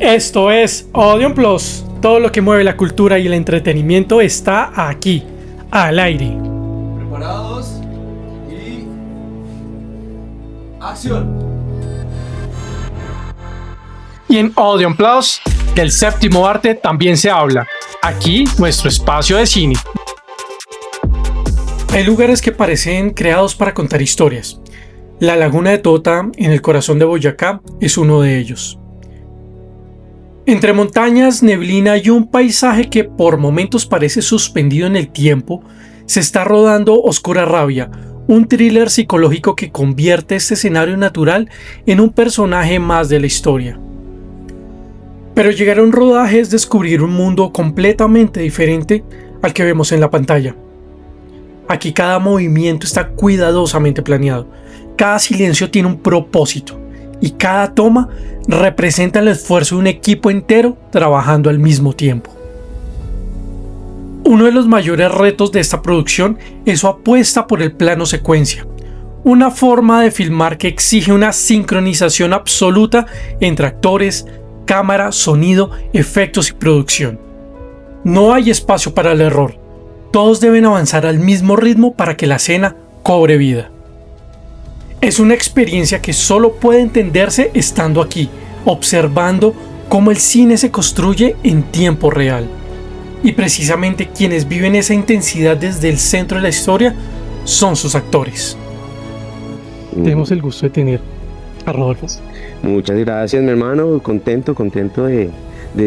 Esto es Odeon Plus. Todo lo que mueve la cultura y el entretenimiento está aquí, al aire. ¿Preparados? Y... ¡acción! Y en Odeon Plus, del séptimo arte también se habla. Aquí, nuestro espacio de cine. Hay lugares que parecen creados para contar historias. La Laguna de Tota, en el corazón de Boyacá, es uno de ellos. Entre montañas, neblina y un paisaje que por momentos parece suspendido en el tiempo, se está rodando Oscura Rabia, un thriller psicológico que convierte este escenario natural en un personaje más de la historia. Pero llegar a un rodaje es descubrir un mundo completamente diferente al que vemos en la pantalla. Aquí cada movimiento está cuidadosamente planeado, cada silencio tiene un propósito y cada toma representa el esfuerzo de un equipo entero trabajando al mismo tiempo. Uno de los mayores retos de esta producción es su apuesta por el plano secuencia, una forma de filmar que exige una sincronización absoluta entre actores, cámara, sonido, efectos y producción. No hay espacio para el error, todos deben avanzar al mismo ritmo para que la escena cobre vida. Es una experiencia que solo puede entenderse estando aquí, observando cómo el cine se construye en tiempo real. Y precisamente quienes viven esa intensidad desde el centro de la historia son sus actores. Tenemos el gusto de tener a Rodolfo. Muchas gracias, mi hermano. Contento de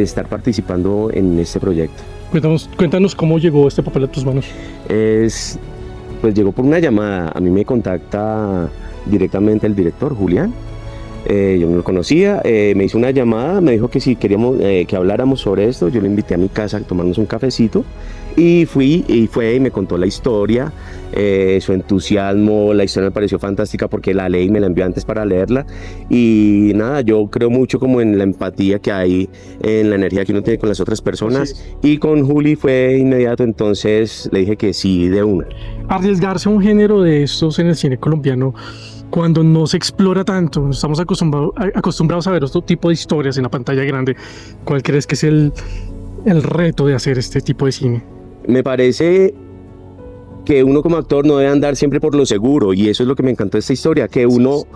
estar participando en este proyecto. Cuéntanos cómo llegó este papel a tus manos. Pues llegó por una llamada. A mí me contacta directamente el director, Julián. Yo no lo conocía, me hizo una llamada, me dijo que si queríamos que habláramos sobre esto. Yo lo invité a mi casa a tomarnos un cafecito y fue y me contó la historia, su entusiasmo. La historia me pareció fantástica porque la leí, me la envió antes para leerla y nada, yo creo mucho como en la empatía que hay, en la energía que uno tiene con las otras personas. Sí. Y con Juli fue inmediato, entonces le dije que sí de una. Arriesgarse a un género de estos en el cine colombiano cuando no se explora tanto, estamos acostumbrados a ver otro tipo de historias en la pantalla grande. ¿Cuál crees que es el reto de hacer este tipo de cine? Me parece que uno como actor no debe andar siempre por lo seguro, y eso es lo que me encantó de esta historia, que uno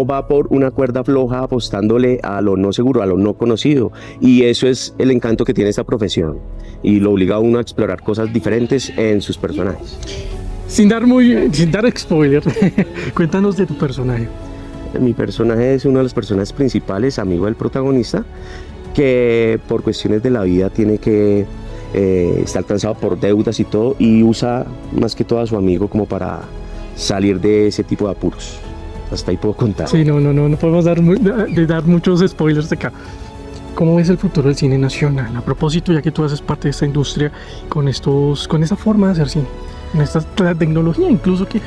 va por una cuerda floja apostándole a lo no seguro, a lo no conocido, y eso es el encanto que tiene esta profesión y lo obliga a uno a explorar cosas diferentes en sus personajes. Sin dar spoiler, cuéntanos de tu personaje. Mi personaje es uno de los personajes principales, amigo del protagonista, que por cuestiones de la vida tiene que estar cansado por deudas y todo, y usa más que todo a su amigo como para salir de ese tipo de apuros. Hasta ahí puedo contar. Sí, no podemos dar muchos spoilers de acá. ¿Cómo ves el futuro del cine nacional? A propósito, ya que tú haces parte de esta industria con esta forma de hacer cine, con esta tecnología incluso que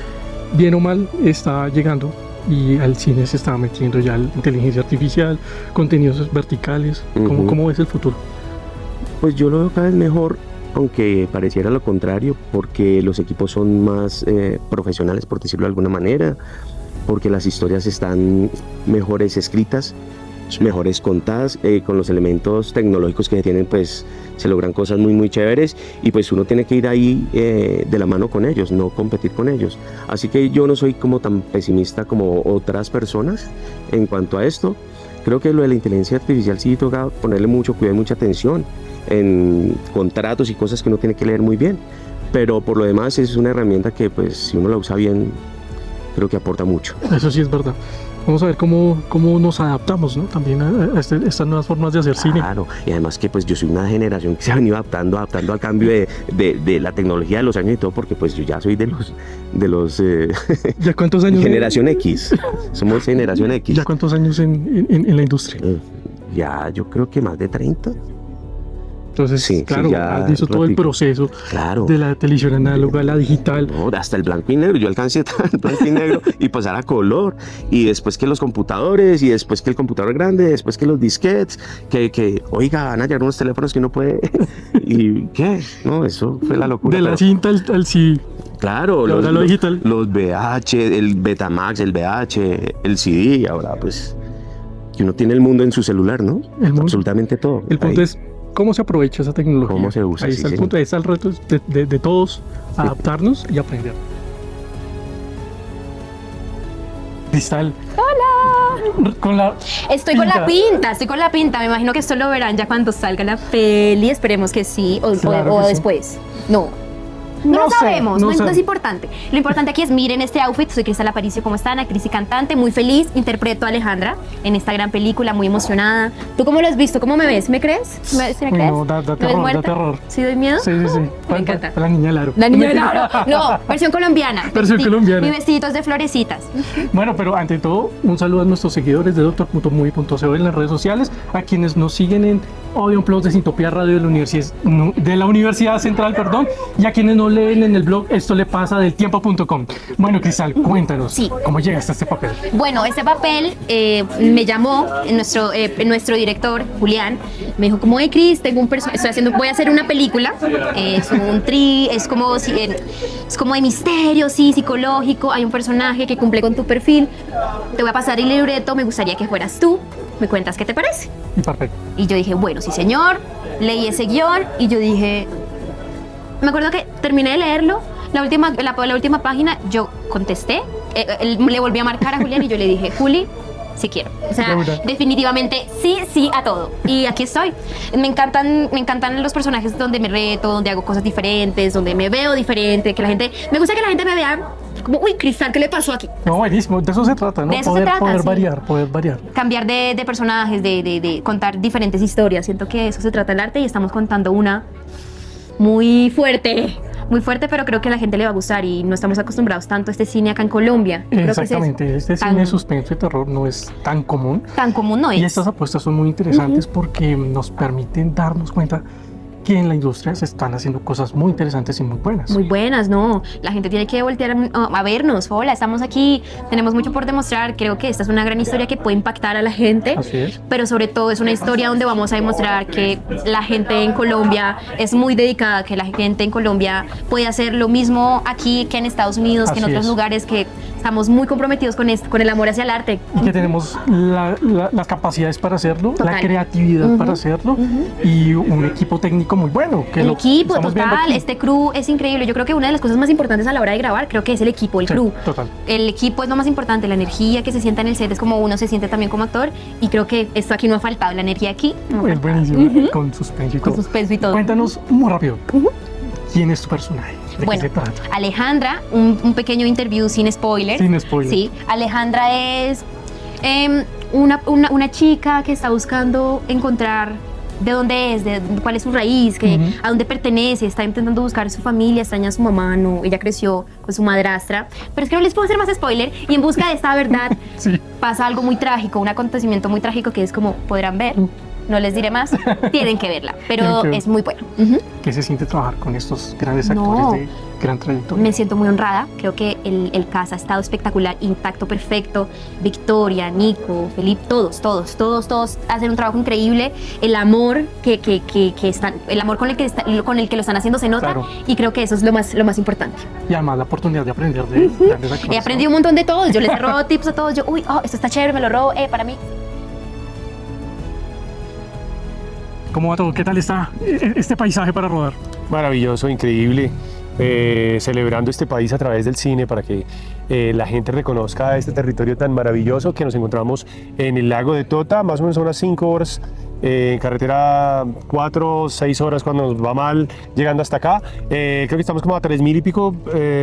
bien o mal está llegando, y al cine se está metiendo ya la inteligencia artificial, contenidos verticales. ¿Cómo ves el futuro? Pues yo lo veo cada vez mejor, aunque pareciera lo contrario, porque los equipos son más profesionales, por decirlo de alguna manera, porque las historias están mejores escritas, mejores contadas, con los elementos tecnológicos que tienen, pues se logran cosas muy chéveres, y pues uno tiene que ir ahí de la mano con ellos, no competir con ellos. Así que yo no soy como tan pesimista como otras personas en cuanto a esto. Creo que lo de la inteligencia artificial sí toca ponerle mucho cuidado y mucha atención en contratos y cosas que uno tiene que leer muy bien, pero por lo demás es una herramienta que, pues, si uno la usa bien, creo que aporta mucho. Eso sí es verdad. Vamos a ver cómo nos adaptamos, ¿no? También a estas nuevas formas de hacer cine. Claro, y además que pues yo soy una generación que se ha venido adaptando al cambio de la tecnología de los años y todo, porque pues yo ya soy de los ¿Ya cuántos años? Generación X. Somos generación X. ¿Ya cuántos años en la industria? Ya yo creo que más de 30. Entonces, sí, claro, sí, ya hizo todo el proceso, claro, de la televisión análoga a la digital. No, hasta el blanco y negro. Yo alcancé el blanco y negro y pasar a color. Y después que los computadores, y después que el computador grande, después que los disquetes, que oiga, van a llegar unos teléfonos que uno puede. ¿Y qué? No, eso fue la locura. De la cinta al CD. Claro, lo digital. Los VH, el Betamax, el VH, el CD, ahora pues... porque uno tiene el mundo en su celular, ¿no? El mundo. Absolutamente todo. El punto Ahí. es cómo se aprovecha esa tecnología. Cómo se usa, Ahí sí, está el señor. punto, ahí está el reto de todos, adaptarnos y aprender. Cristal. ¡Hola! Con la Estoy con la pinta. Me imagino que esto lo verán ya cuando salga la peli. Esperemos que sí, o Claro que sí. después. No lo sé, sabemos, no sé. es importante. Lo importante aquí es miren este outfit. Soy Cristal Aparicio, ¿cómo están? Actriz y cantante, muy feliz. Interpreto a Alejandra en esta gran película, muy emocionada. ¿Tú cómo lo has visto? ¿Cómo me ves? ¿Me crees? ¿Sí me crees? No, da ¿Me ves terror, da muerta? terror. ¿Sí doy miedo? Sí. Me encanta. La niña del aro. La niña del aro. No, versión colombiana. Versión colombiana. Mi vestidito es de florecitas. Bueno, pero ante todo, un saludo a nuestros seguidores de Dr.muy.co en las redes sociales, a quienes nos siguen en Audio Plus de Sintopía Radio de la Universidad Central, perdón, y a quienes no leen en el blog Esto le pasa del tiempo.com. Bueno, Cristal, cuéntanos, Sí. ¿cómo llegaste a este papel? Bueno, este papel me llamó nuestro director, Julián, me dijo como, hey Cris, voy a hacer una película, es como de misterio, sí, psicológico, hay un personaje que cumple con tu perfil, te voy a pasar el libreto, me gustaría que fueras tú, me cuentas qué te parece. Y perfecto. Y yo dije, bueno, sí señor, leí ese guión y yo dije, me acuerdo que terminé de leerlo, la última página yo contesté, le volví a marcar a Julián y yo le dije, Juli, sí quiero. O sea, definitivamente sí a todo. Y aquí estoy. Me encantan los personajes donde me reto, donde hago cosas diferentes, donde me veo diferente, me gusta que la gente me vea como, uy, Cristal, ¿qué le pasó aquí? No, buenísimo, de eso se trata, ¿no? De eso se trata, poder sí. variar. Cambiar de personajes, de contar diferentes historias. Siento que eso se trata el arte y estamos contando una muy fuerte, pero creo que a la gente le va a gustar y no estamos acostumbrados tanto a este cine acá en Colombia. Creo que es Exactamente, este cine de suspenso y terror no es tan común. tan común no Y es. estas apuestas son muy interesantes porque nos permiten darnos cuenta que en la industria se están haciendo cosas muy interesantes y muy buenas. Muy buenas, ¿no? La gente tiene que voltear a vernos. Hola, estamos aquí, tenemos mucho por demostrar. Creo que esta es una gran historia que puede impactar a la gente. Así es. Pero sobre todo es una historia donde vamos a demostrar que la gente en Colombia es muy dedicada, que la gente en Colombia puede hacer lo mismo aquí que en Estados Unidos, que en Así otros es. lugares, que estamos muy comprometidos con esto, con el amor hacia el arte. Y que tenemos las capacidades para hacerlo, Total. la creatividad para hacerlo y un equipo técnico muy bueno. Que El lo equipo, estamos viendo total, aquí. este crew es increíble. Yo creo que una de las cosas más importantes a la hora de grabar, creo que es el equipo, el Sí, crew. total. El equipo es lo más importante, la energía que se sienta en el set es como uno se siente también como actor y creo que esto aquí no ha faltado, la energía aquí no ha Es faltado. buenísimo, con suspenso y Con todo. suspenso y todo. Cuéntanos muy rápido, ¿quién es tu personaje? ¿De Bueno, qué se trata? Alejandra, un pequeño interview sin spoilers. Sin spoilers. Sí, Alejandra es una chica que está buscando encontrar de dónde es, cuál es su raíz, a dónde pertenece, está intentando buscar su familia, extraña a su mamá, no, ella creció con su madrastra, pero es que no les puedo hacer más spoiler, y en busca de esta verdad Sí. pasa algo muy trágico, un acontecimiento muy trágico que es como podrán ver, no les diré más, tienen que verla, pero Tienen que ver. es muy bueno. ¿Qué se siente trabajar con estos grandes No. actores de gran trayectoria? Me siento muy honrada, creo que el cast ha estado espectacular, intacto, perfecto. Victoria, Nico, Felipe, todos hacen un trabajo increíble. El amor el amor con el que lo están haciendo se nota, Claro. y creo que eso es lo más importante. Y además la oportunidad de aprender de grandes actores. He aprendido un montón de todos, yo les robo tips a todos, esto está chévere, me lo robo, para mí. ¿Cómo va todo? ¿Qué tal está este paisaje para rodar? Maravilloso, increíble, celebrando este país a través del cine para que la gente reconozca este territorio tan maravilloso que nos encontramos en el lago de Tota, más o menos a unas 5 horas, en carretera 4 o 6 horas cuando nos va mal, llegando hasta acá. Creo que estamos como a 3.000 y pico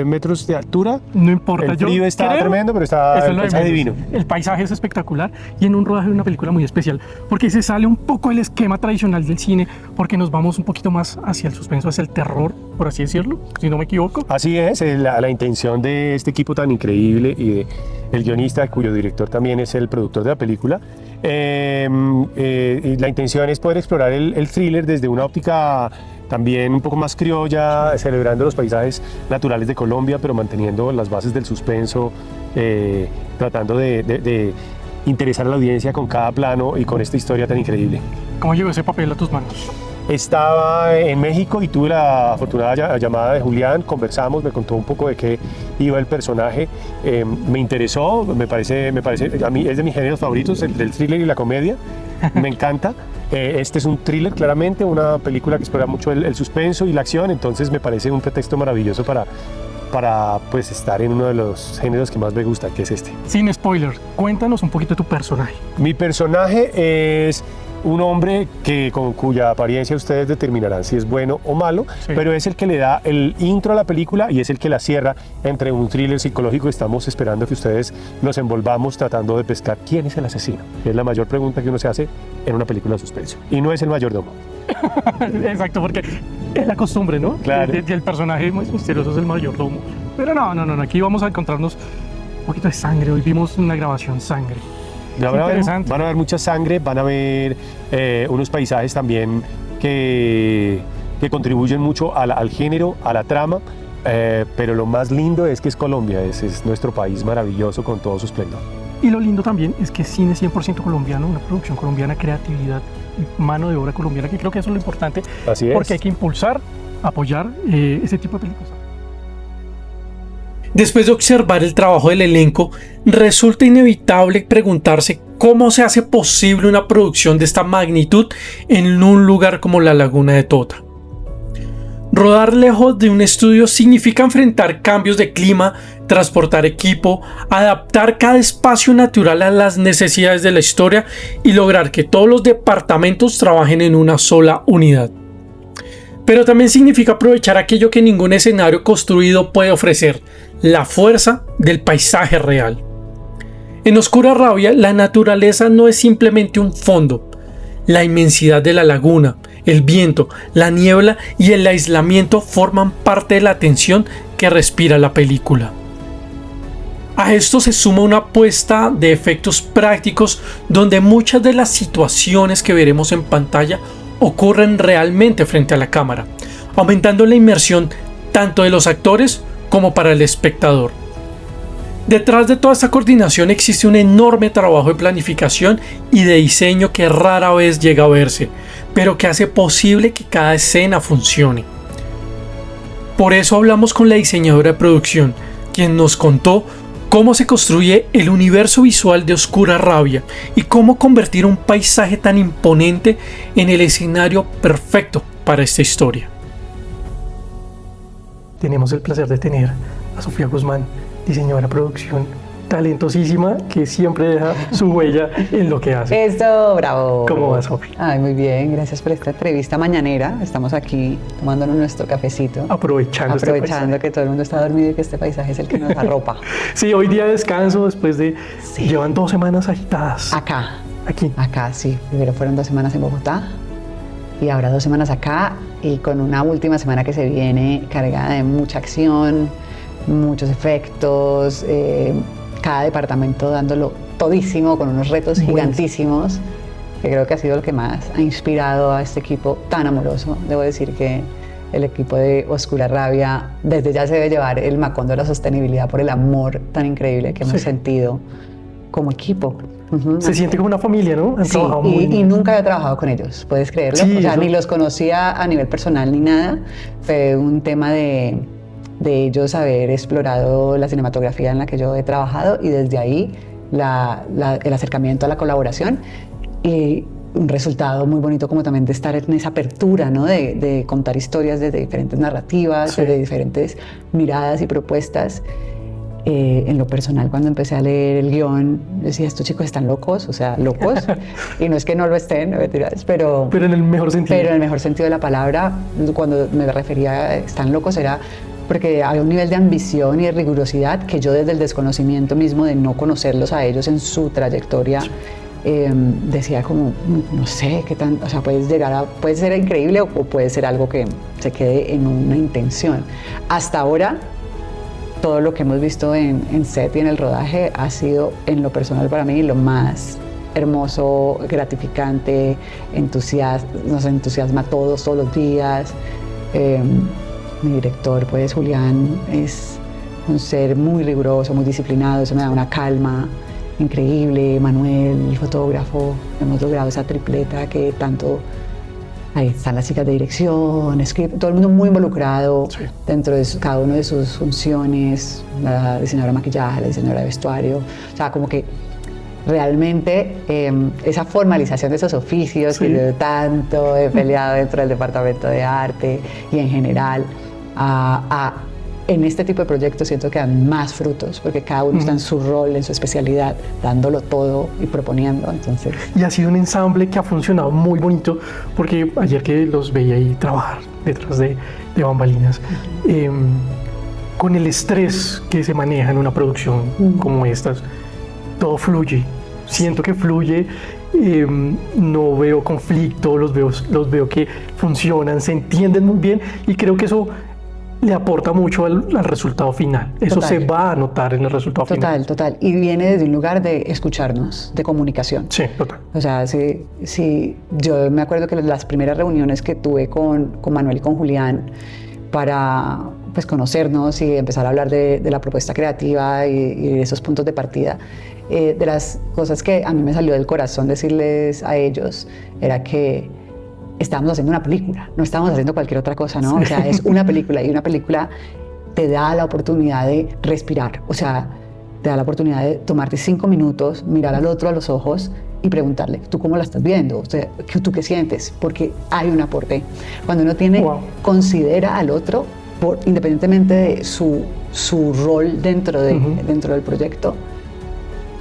metros de altura. No importa, El frío está tremendo, pero está eso es el lo de paisaje menos. divino. El paisaje es espectacular y en un rodaje de una película muy especial, porque se sale un poco el esquema tradicional del cine, porque nos vamos un poquito más hacia el suspenso, hacia el terror, por así decirlo, si no me equivoco. Así es, la intención de este equipo tan increíble y de el guionista, cuyo director también es el productor de la película. Y la intención es poder explorar el thriller desde una óptica también un poco más criolla, celebrando los paisajes naturales de Colombia, pero manteniendo las bases del suspenso, tratando de interesar a la audiencia con cada plano y con esta historia tan increíble. ¿Cómo llegó ese papel a tus manos? estaba en México y tuve la afortunada llamada de Julián, conversamos, me contó un poco de qué iba el personaje, me interesó, me parece, a mí es de mis géneros favoritos, el del thriller y la comedia, me encanta. Este es un thriller claramente, una película que explora mucho el suspenso y la acción, entonces me parece un pretexto maravilloso para pues estar en uno de los géneros que más me gusta, que es este. Sin spoiler, cuéntanos un poquito de tu personaje. Mi personaje es un hombre con cuya apariencia ustedes determinarán si es bueno o malo, sí, pero es el que le da el intro a la película y es el que la cierra entre un thriller psicológico. Estamos esperando que ustedes nos envolvamos tratando de pescar quién es el asesino. Es la mayor pregunta que uno se hace en una película de suspenso. Y no es el mayordomo. Exacto, porque es la costumbre, ¿no? Claro. Y el personaje más misterioso es el mayordomo. Pero no, aquí vamos a encontrarnos un poquito de sangre. Hoy vimos una grabación sangre. Van a ver mucha sangre, van a ver unos paisajes también que contribuyen mucho al género, a la trama, pero lo más lindo es que es Colombia, es nuestro país maravilloso con todo su esplendor. Y lo lindo también es que cine 100% colombiano, una producción colombiana, creatividad y mano de obra colombiana, que creo que eso es lo importante. Así es. Porque hay que impulsar, apoyar ese tipo de películas. Después de observar el trabajo del elenco, resulta inevitable preguntarse cómo se hace posible una producción de esta magnitud en un lugar como la Laguna de Tota. Rodar lejos de un estudio significa enfrentar cambios de clima, transportar equipo, adaptar cada espacio natural a las necesidades de la historia y lograr que todos los departamentos trabajen en una sola unidad. Pero también significa aprovechar aquello que ningún escenario construido puede ofrecer: la fuerza del paisaje real. En Oscura Rabia, la naturaleza no es simplemente un fondo. La inmensidad de la laguna, el viento, la niebla y el aislamiento forman parte de la tensión que respira la película. A esto se suma una apuesta de efectos prácticos donde muchas de las situaciones que veremos en pantalla ocurren realmente frente a la cámara, aumentando la inmersión tanto de los actores como para el espectador. Detrás de toda esta coordinación existe un enorme trabajo de planificación y de diseño que rara vez llega a verse, pero que hace posible que cada escena funcione. Por eso hablamos con la diseñadora de producción, quien nos contó cómo se construye el universo visual de Oscura Rabia y cómo convertir un paisaje tan imponente en el escenario perfecto para esta historia. Tenemos el placer de tener a Sofía Guzmán, diseñadora de producción, talentosísima, que siempre deja su huella en lo que hace. Eso, bravo. ¿Cómo va, Sofía? Ay, muy bien, gracias por esta entrevista mañanera. Estamos aquí tomándonos nuestro cafecito. Aprovechando que todo el mundo está dormido y que este paisaje es el que nos arropa. Sí, hoy día de descanso después de... Sí. Llevan 2 semanas agitadas. Acá, sí. Primero fueron 2 semanas en Bogotá y ahora 2 semanas acá y con una última semana que se viene cargada de mucha acción, muchos efectos, cada departamento dándolo todísimo con unos retos gigantísimos, que creo que ha sido lo que más ha inspirado a este equipo tan amoroso. Debo decir que el equipo de Oscura Rabia desde ya se debe llevar el macondo de la sostenibilidad por el amor tan increíble que hemos sentido como equipo. Se siente como una familia, ¿no? Sí, y nunca había trabajado con ellos, ¿puedes creerlo? Sí, o sea, eso... ni los conocía a nivel personal ni nada. Fue un tema de ellos haber explorado la cinematografía en la que yo he trabajado y desde ahí el acercamiento a la colaboración y un resultado muy bonito como también de estar en esa apertura, ¿no? de contar historias desde diferentes narrativas, desde diferentes miradas y propuestas. En lo personal, cuando empecé a leer el guión, decía, estos chicos están locos, o sea, locos, y no es que no lo estén, no me tiras, pero en el mejor sentido. Pero en el mejor sentido de la palabra, cuando me refería a están locos, era porque había un nivel de ambición y de rigurosidad que yo desde el desconocimiento mismo de no conocerlos a ellos en su trayectoria, decía como, no sé, qué tan, o sea, puede ser increíble o puede ser algo que se quede en una intención. Hasta ahora, todo lo que hemos visto en set y en el rodaje ha sido, en lo personal para mí, lo más hermoso, gratificante, nos entusiasma a todos los días. Mi director, pues Julián, es un ser muy riguroso, muy disciplinado, eso me da una calma increíble. Manuel, el fotógrafo, hemos logrado esa tripleta que tanto ahí están las chicas de dirección, script, todo el mundo muy involucrado Sí. dentro de cada una de sus funciones, la diseñadora de maquillaje, la diseñadora de vestuario, o sea, como que realmente esa formalización de esos oficios Sí. que yo tanto he peleado dentro del departamento de arte y en general, en este tipo de proyectos siento que dan más frutos porque cada uno está en su rol, en su especialidad, dándolo todo y proponiendo. Entonces, Y ha sido un ensamble que ha funcionado muy bonito, porque ayer que los veía ahí trabajar detrás de bambalinas, con el estrés que se maneja en una producción como estas, todo fluye. Siento que fluye, no veo conflicto, los veo que funcionan, se entienden muy bien, y creo que eso le aporta mucho al resultado final. Eso Total. se va a notar en el resultado final. total. Y viene desde un lugar de escucharnos, de comunicación. Sí, total. O sea, sí, yo me acuerdo que las primeras reuniones que tuve con Manuel y con Julián para pues, conocernos y empezar a hablar de la propuesta creativa y de esos puntos de partida, de las cosas que a mí me salió del corazón decirles a ellos era que estábamos haciendo una película, no estábamos haciendo cualquier otra cosa, ¿no? Sí. O sea, es una película y una película te da la oportunidad de respirar, o sea, te da la oportunidad de tomarte 5 minutos, mirar al otro a los ojos y preguntarle, ¿tú cómo la estás viendo? O sea, ¿tú qué sientes? Porque hay un aporte. Cuando uno Wow. considera al otro, independientemente de su rol dentro del proyecto,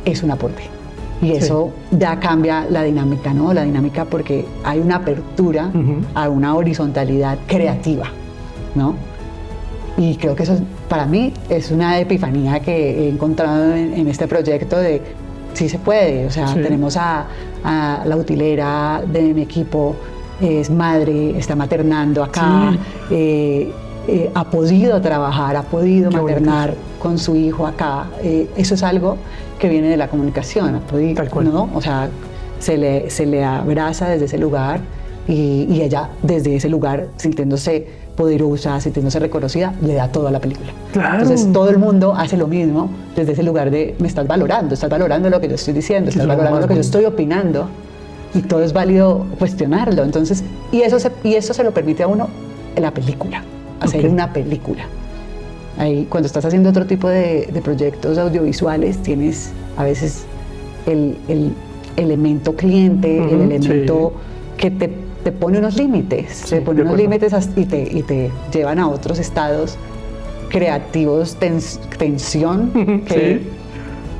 es un aporte. Y eso ya cambia la dinámica, ¿no? La dinámica porque hay una apertura a una horizontalidad creativa, ¿no? Y creo que eso para mí es una epifanía que he encontrado en este proyecto de sí se puede. O sea, Sí. tenemos a la utilera de mi equipo, es madre, está maternando acá, ha podido trabajar, ha podido Qué maternar con su hijo acá. Eso es algo que viene de la comunicación, ha podido, Tal cual. ¿no? O sea, se le abraza desde ese lugar y ella desde ese lugar, sintiéndose poderosa, sintiéndose reconocida, le da todo a la película. Claro. Entonces todo el mundo hace lo mismo desde ese lugar de me estás valorando lo que yo estoy diciendo, Sí, estás es lo valorando más lo que yo bonito. estoy opinando y todo es válido cuestionarlo. Entonces, y eso se lo permite a uno en la película, hacer Ok. una película. Ahí, cuando estás haciendo otro tipo de proyectos audiovisuales, tienes a veces el elemento cliente, el elemento que te pone unos límites, Sí, te pone de unos acuerdo. límites y te llevan a otros estados creativos, tensión, que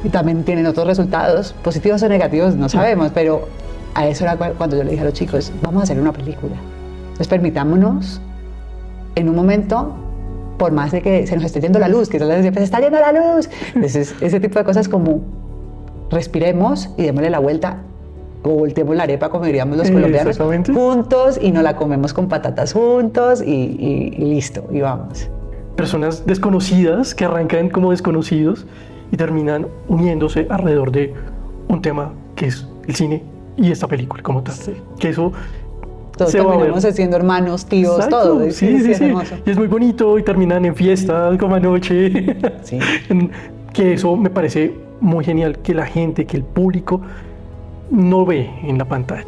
y también tienen otros resultados, positivos o negativos, no sabemos, pero a eso era cuando yo le dije a los chicos, vamos a hacer una película. Entonces permitámonos en un momento, por más de que se nos esté yendo la luz, que siempre se está yendo la luz, entonces ese tipo de cosas como respiremos y démosle la vuelta o volteemos la arepa, como diríamos los colombianos, Exactamente. juntos y nos la comemos con patatas juntos y listo, y vamos. Personas desconocidas que arrancan como desconocidos y terminan uniéndose alrededor de un tema que es el cine y esta película como tal. Sí. Que eso Todos se va a ver. terminamos siendo hermanos, tíos, Exacto, todo. sí, es sí. hermoso. Y es muy bonito y terminan en fiestas como anoche. Sí. Que eso me parece muy genial, que la gente, que el público no ve en la pantalla.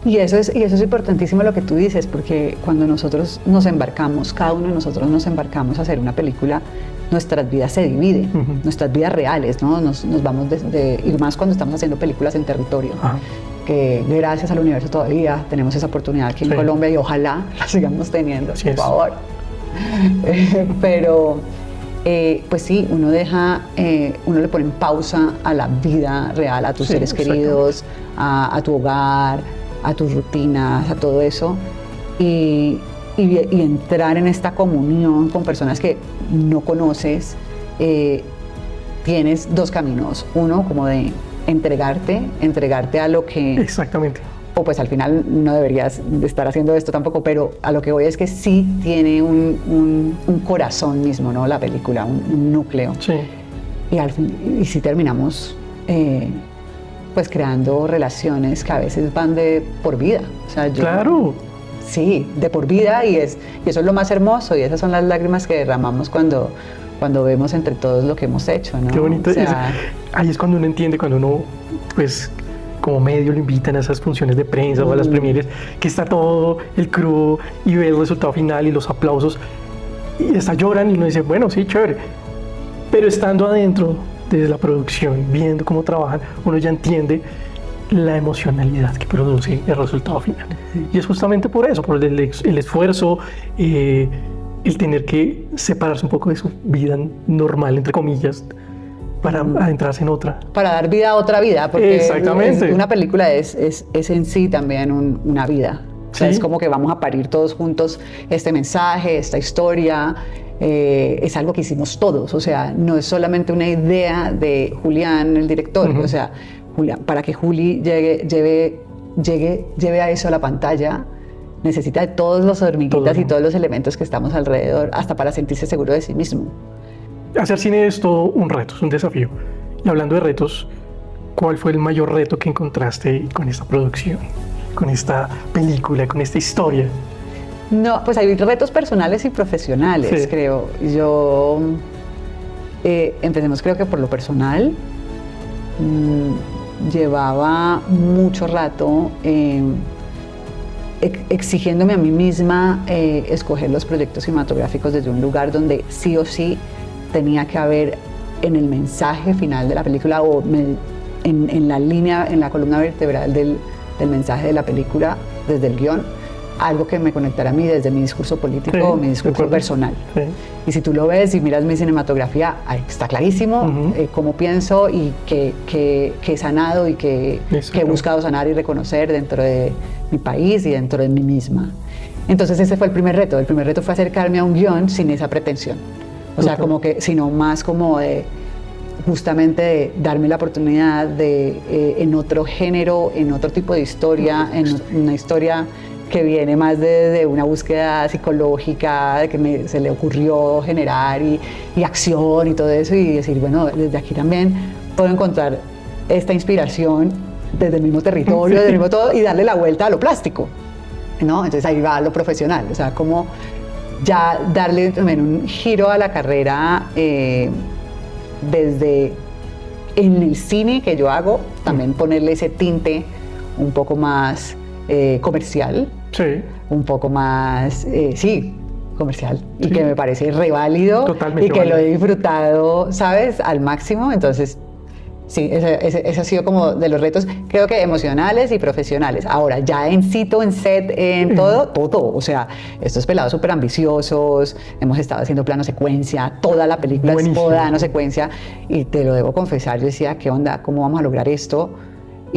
Y eso es importantísimo lo que tú dices, porque cuando nosotros nos embarcamos, cada uno de nosotros nos embarcamos a hacer una película, nuestras vidas se dividen, nuestras vidas reales, ¿no? Nos vamos y más cuando estamos haciendo películas en territorio, Ajá. que gracias al universo todavía tenemos esa oportunidad aquí en Sí. Colombia y ojalá la sigamos teniendo, Así por es. favor. Pero pues sí, uno le pone en pausa a la vida real, a tus Sí, seres queridos, a tu hogar, a tus rutinas, a todo eso, y entrar en esta comunión con personas que no conoces. Tienes dos caminos, uno como de entregarte a lo que, Exactamente. o pues al final no deberías de estar haciendo esto tampoco, pero a lo que voy es que sí tiene un corazón mismo, ¿no? La película, un núcleo. Sí. Y sí terminamos pues creando relaciones que a veces van de por vida. O sea, Claro. Sí, de por vida, y eso es lo más hermoso, y esas son las lágrimas que derramamos cuando vemos entre todos lo que hemos hecho, ¿no? Qué bonito. O sea, Ahí es cuando uno entiende, cuando uno pues como medio lo invitan a esas funciones de prensa o a las premieres, que está todo el crew y ve el resultado final y los aplausos y hasta lloran y uno dice, bueno, sí, chévere, pero estando adentro desde la producción, viendo cómo trabajan, uno ya entiende la emocionalidad que produce el resultado final. Y es justamente por eso, por el esfuerzo, el tener que separarse un poco de su vida normal, entre comillas, para adentrarse en otra. Para dar vida a otra vida, porque exactamente. Una película es en sí también una vida. O sea, Sí. es como que vamos a parir todos juntos este mensaje, esta historia. Es algo que hicimos todos, o sea, no es solamente una idea de Julián, el director, o sea, Julián, para que Juli lleve a eso a la pantalla, necesita de todos los hormiguitas y todos los elementos que estamos alrededor, hasta para sentirse seguro de sí mismo. Hacer cine es todo un reto, es un desafío. Y hablando de retos, ¿cuál fue el mayor reto que encontraste con esta producción, con esta película, con esta historia? No, pues hay retos personales y profesionales, Sí. creo. Yo, empecemos creo que por lo personal, llevaba mucho rato exigiéndome a mí misma escoger los proyectos cinematográficos desde un lugar donde sí o sí tenía que haber en el mensaje final de la película o en la línea, en la columna vertebral del mensaje de la película, desde el guión, algo que me conectara a mí desde mi discurso político Sí, o mi de discurso acuerdo. personal. Sí. Y si tú lo ves y miras mi cinematografía, ahí está clarísimo cómo pienso y que he sanado y que he buscado sanar y reconocer dentro de mi país y dentro de mí misma. Entonces ese fue el primer reto. El primer reto fue acercarme a un guión sin esa pretensión. O sea, como que, sino más como de justamente de darme la oportunidad de, en otro género, en otro tipo de historia, en una historia que viene más de una búsqueda psicológica, de que se le ocurrió generar y acción y todo eso, y decir, bueno, desde aquí también puedo encontrar esta inspiración desde el mismo territorio, desde el mismo todo, y darle la vuelta a lo plástico, ¿no? Entonces ahí va lo profesional, o sea, como ya darle también un giro a la carrera desde en el cine que yo hago, también ponerle ese tinte un poco más comercial, Sí. un poco más, sí, comercial, Sí. y que me parece re válido Totalmente y que lo válido. he disfrutado, ¿sabes?, al máximo. Entonces, sí, ese ha sido como de los retos, creo que emocionales y profesionales. Ahora, ya en sitio, en set, en todo, o sea, estos pelados súper ambiciosos, hemos estado haciendo plano secuencia, toda la película Buenísimo. es plano secuencia, y te lo debo confesar, yo decía, ¿qué onda? ¿Cómo vamos a lograr esto?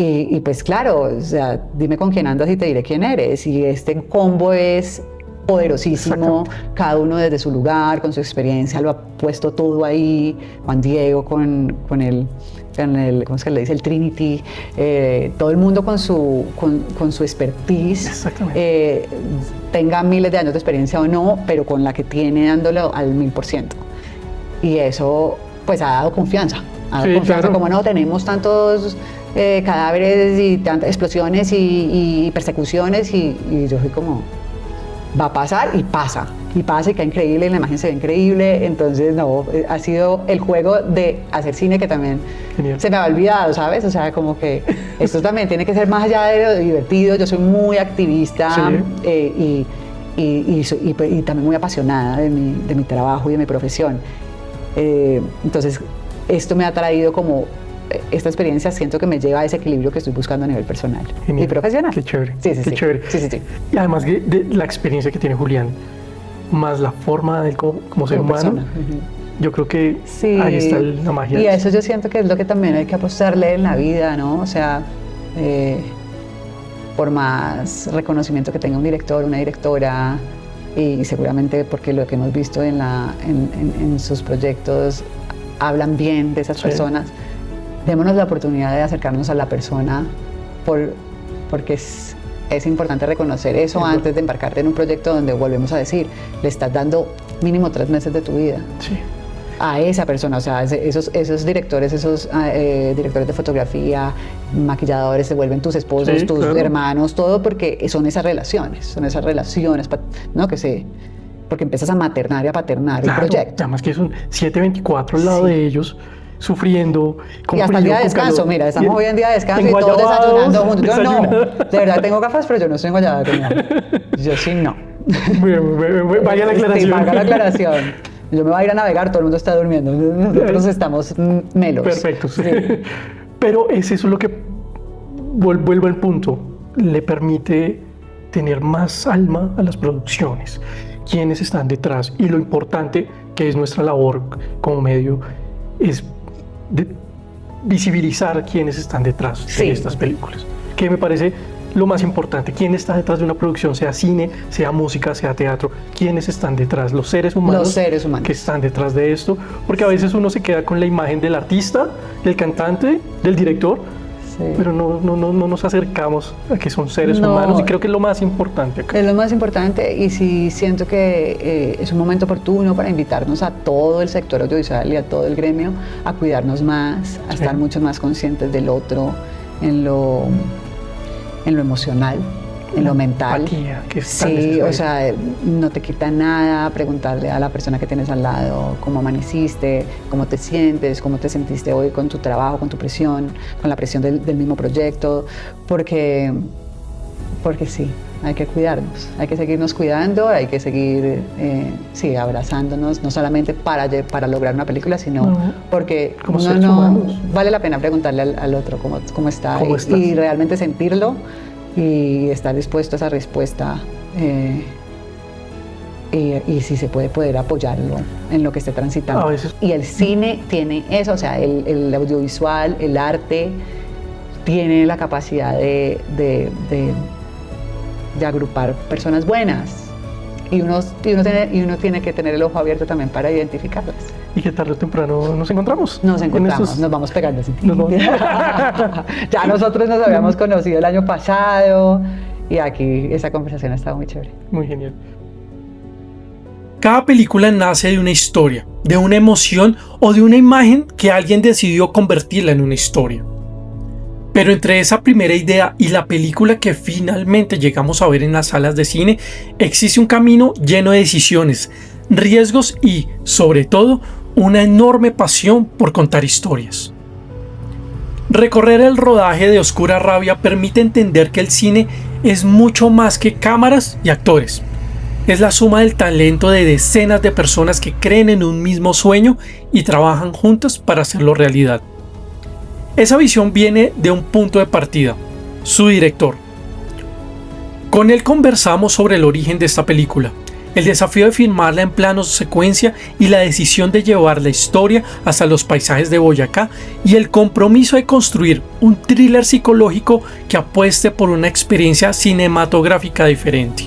Y pues claro, o sea, dime con quién andas y te diré quién eres. Y este combo es poderosísimo, cada uno desde su lugar, con su experiencia, lo ha puesto todo ahí. Juan Diego con el ¿cómo es que le dice? El Trinity, todo el mundo con su expertise, Exactamente. tenga miles de años de experiencia o no, pero con la que tiene dándolo al 1000%. Y eso pues ha dado confianza. Sí, claro. Como no tenemos tantos cadáveres y tantas explosiones y persecuciones y yo soy como, va a pasar y pasa y queda increíble, la imagen se ve increíble. Entonces no, ha sido el juego de hacer cine que también Genial. se me ha olvidado, ¿sabes? O sea, como que esto también tiene que ser más allá de lo divertido. Yo soy muy activista Sí. y también muy apasionada de mi trabajo y de mi profesión. Entonces esto me ha traído como esta experiencia, siento que me lleva a ese equilibrio que estoy buscando a nivel personal Genial. y profesional. Qué chévere. Sí, sí, Qué sí. chévere. Sí, sí, sí. Y además de la experiencia que tiene Julián, más la forma de él como ser Como humano, persona. Ujú. yo creo que Sí. ahí está la magia. Y a eso yo siento que es lo que también hay que apostarle en la vida, ¿no? O sea, por más reconocimiento que tenga un director, una directora, y seguramente porque lo que hemos visto en sus proyectos hablan bien de esas Sí. personas, démonos la oportunidad de acercarnos a la persona porque es importante reconocer eso antes de embarcarte en un proyecto donde volvemos a decir, le estás dando mínimo 3 meses de tu vida Sí. a esa persona, o sea, esos directores, directores de fotografía, maquilladores, se vuelven tus esposos, Sí, tus claro. hermanos, todo porque son esas relaciones, ¿no? Porque empiezas a maternar y a paternar Claro, el proyecto. además que son 7/24 al lado Sí. de ellos, sufriendo. Con Y hasta el frío, día de con descanso, calor. mira, estamos hoy en día de descanso y todos Enguayabados, desayunando juntos. Yo no, desayunando. de verdad tengo gafas, pero yo no estoy enguayada. Yo sí no. Vaya la aclaración. Sí, valga la aclaración. Yo me voy a ir a navegar, todo el mundo está durmiendo. Nosotros estamos melos. Perfecto, sí. Sí. Pero es eso lo que, vuelvo al punto, le permite tener más alma a las producciones, quiénes están detrás, y lo importante que es nuestra labor como medio es visibilizar quiénes están detrás Sí. de estas películas, que me parece lo más importante. ¿Quién está detrás de una producción, sea cine, sea música, sea teatro? ¿Quiénes están detrás? Los seres humanos, Los seres humanos. que están detrás de esto, porque a veces uno se queda con la imagen del artista, del cantante, del director, Sí. pero no nos acercamos a que son seres No. humanos, y creo que es lo más importante acá. Es lo más importante, y sí siento que es un momento oportuno para invitarnos a todo el sector audiovisual y a todo el gremio a cuidarnos más, a Sí. estar mucho más conscientes del otro, en lo emocional, en lo mental. Empatía, que es tan Sí, necesario. o sea, no te quita nada preguntarle a la persona que tienes al lado cómo amaneciste, cómo te sientes, cómo te sentiste hoy con tu trabajo, con tu presión, con la presión del mismo proyecto, porque sí, hay que cuidarnos, hay que seguirnos cuidando, hay que seguir, sí, abrazándonos, no solamente para lograr una película, sino No, porque como uno seres humanos. vale la pena preguntarle al otro cómo está, ¿Cómo y estás? realmente sentirlo y estar dispuesto a esa respuesta, y si se puede, poder apoyarlo en lo que esté transitando. A veces- Y el cine tiene eso, o sea, el audiovisual, el arte, tiene la capacidad de agrupar personas buenas. Y uno tiene que tener el ojo abierto también para identificarlas. Y que tarde o temprano nos encontramos. Nos En encontramos, estos- nos vamos pegando así. Nos vamos- Ya nosotros nos habíamos conocido el año pasado y aquí esa conversación ha estado muy chévere. Muy genial. Cada película nace de una historia, de una emoción o de una imagen que alguien decidió convertirla en una historia. Pero entre esa primera idea y la película que finalmente llegamos a ver en las salas de cine, existe un camino lleno de decisiones, riesgos y, sobre todo, una enorme pasión por contar historias. Recorrer el rodaje de Oscura Rabia permite entender que el cine es mucho más que cámaras y actores. Es la suma del talento de decenas de personas que creen en un mismo sueño y trabajan juntas para hacerlo realidad. Esa visión viene de un punto de partida, su director. Con él conversamos sobre el origen de esta película, el desafío de filmarla en planos secuencia y la decisión de llevar la historia hasta los paisajes de Boyacá, y el compromiso de construir un thriller psicológico que apueste por una experiencia cinematográfica diferente.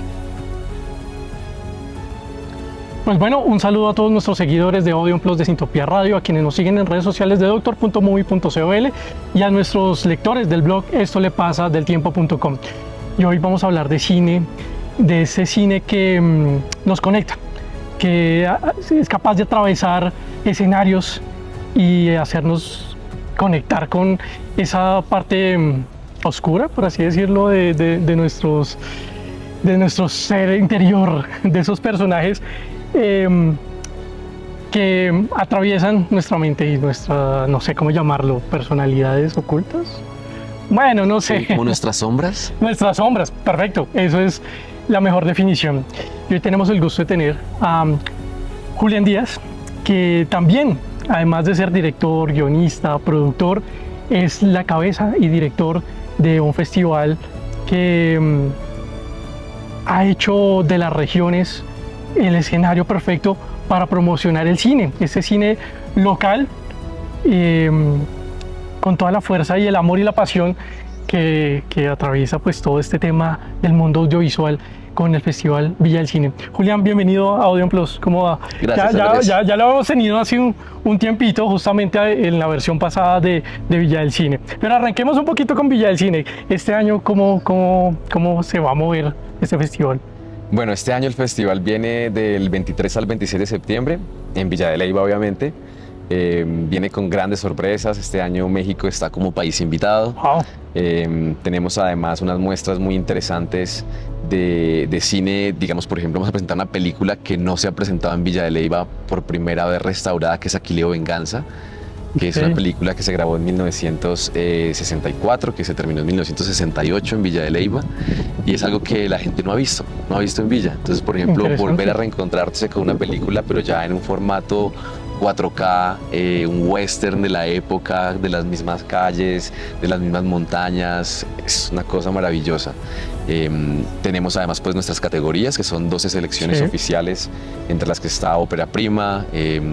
Pues bueno, un saludo a todos nuestros seguidores de Odeon Plus de Sintopía Radio, a quienes nos siguen en redes sociales de doctor.movie.col y a nuestros lectores del blog Esto le pasa del tiempo.com. Y hoy vamos a hablar de cine, de ese cine que nos conecta, que es capaz de atravesar escenarios y hacernos conectar con esa parte oscura, por así decirlo, de nuestro ser interior, de esos personajes que atraviesan nuestra mente y nuestra, no sé cómo llamarlo, personalidades ocultas. Bueno, no sé. Como nuestras sombras. Nuestras sombras, perfecto. Eso es la mejor definición. Y hoy tenemos el gusto de tener a Julián Díaz, que también, además de ser director, guionista, productor, es la cabeza y director de un festival que ha hecho de las regiones el escenario perfecto para promocionar el cine, este cine local, con toda la fuerza y el amor y la pasión que atraviesa pues todo este tema del mundo audiovisual con el Festival Villa del Cine. Julián, bienvenido a Odeon Plus. ¿Cómo va? Gracias, Andrés. Ya lo hemos tenido hace un tiempito, justamente en la versión pasada de Villa del Cine. Pero arranquemos un poquito con Villa del Cine. Este año, ¿cómo se va a mover este festival? Bueno, este año el festival viene del 23 al 26 de septiembre, en Villa de Leyva, obviamente. Viene con grandes sorpresas. Este año México está como país invitado. Wow. Tenemos además unas muestras muy interesantes de cine. Digamos, por ejemplo, vamos a presentar una película que no se ha presentado en Villa de Leyva por primera vez restaurada, que es Aquileo Venganza. que es una película que se grabó en 1964, que se terminó en 1968 en Villa de Leyva, y es algo que la gente no ha visto en Villa. Entonces, por ejemplo, volver a reencontrarse con una película, pero ya en un formato 4K, un western de la época, de las mismas calles, de las mismas montañas, es una cosa maravillosa. Tenemos además pues nuestras categorías, que son 12 selecciones oficiales, entre las que está Ópera Prima,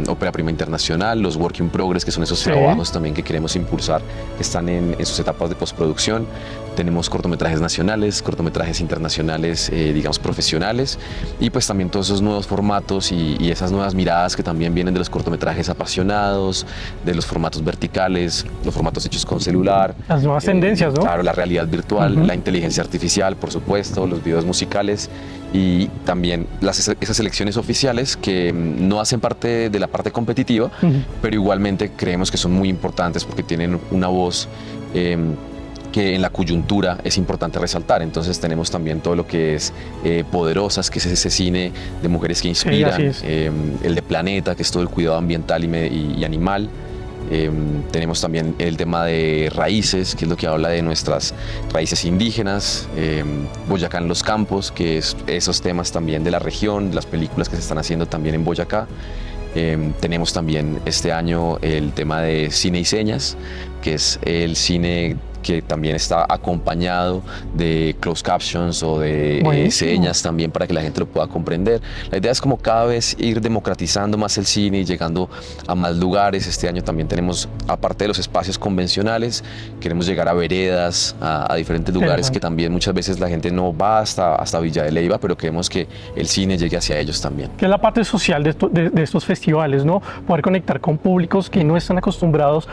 Ópera Prima Internacional, los Work in Progress, que son esos trabajos también que queremos impulsar, que están en sus etapas de postproducción. Tenemos cortometrajes nacionales, cortometrajes internacionales, digamos profesionales, y pues también todos esos nuevos formatos y esas nuevas miradas que también vienen de los cortometrajes apasionados, de los formatos verticales, los formatos hechos con celular. Las nuevas tendencias, ¿no? Claro, la realidad virtual, la inteligencia artificial, por supuesto, los videos musicales y también esas selecciones oficiales que no hacen parte de la parte competitiva, pero igualmente creemos que son muy importantes porque tienen una voz que en la coyuntura es importante resaltar. Entonces tenemos también todo lo que es Poderosas, que es ese cine de mujeres que inspiran, el de Planeta, que es todo el cuidado ambiental y animal. Tenemos también el tema de Raíces, que es lo que habla de nuestras raíces indígenas, Boyacá en los campos, que es esos temas también de la región, las películas que se están haciendo también en Boyacá. Tenemos también este año el tema de Cine y Señas, que es el cine que también está acompañado de closed captions o de señas también para que la gente lo pueda comprender. La idea es como cada vez ir democratizando más el cine y llegando a más lugares. Este año también tenemos, aparte de los espacios convencionales, queremos llegar a veredas, a diferentes lugares que también muchas veces la gente no va hasta Villa de Leyva, pero queremos que el cine llegue hacia ellos también. Que es la parte social de estos festivales, ¿no? Poder conectar con públicos que no están acostumbrados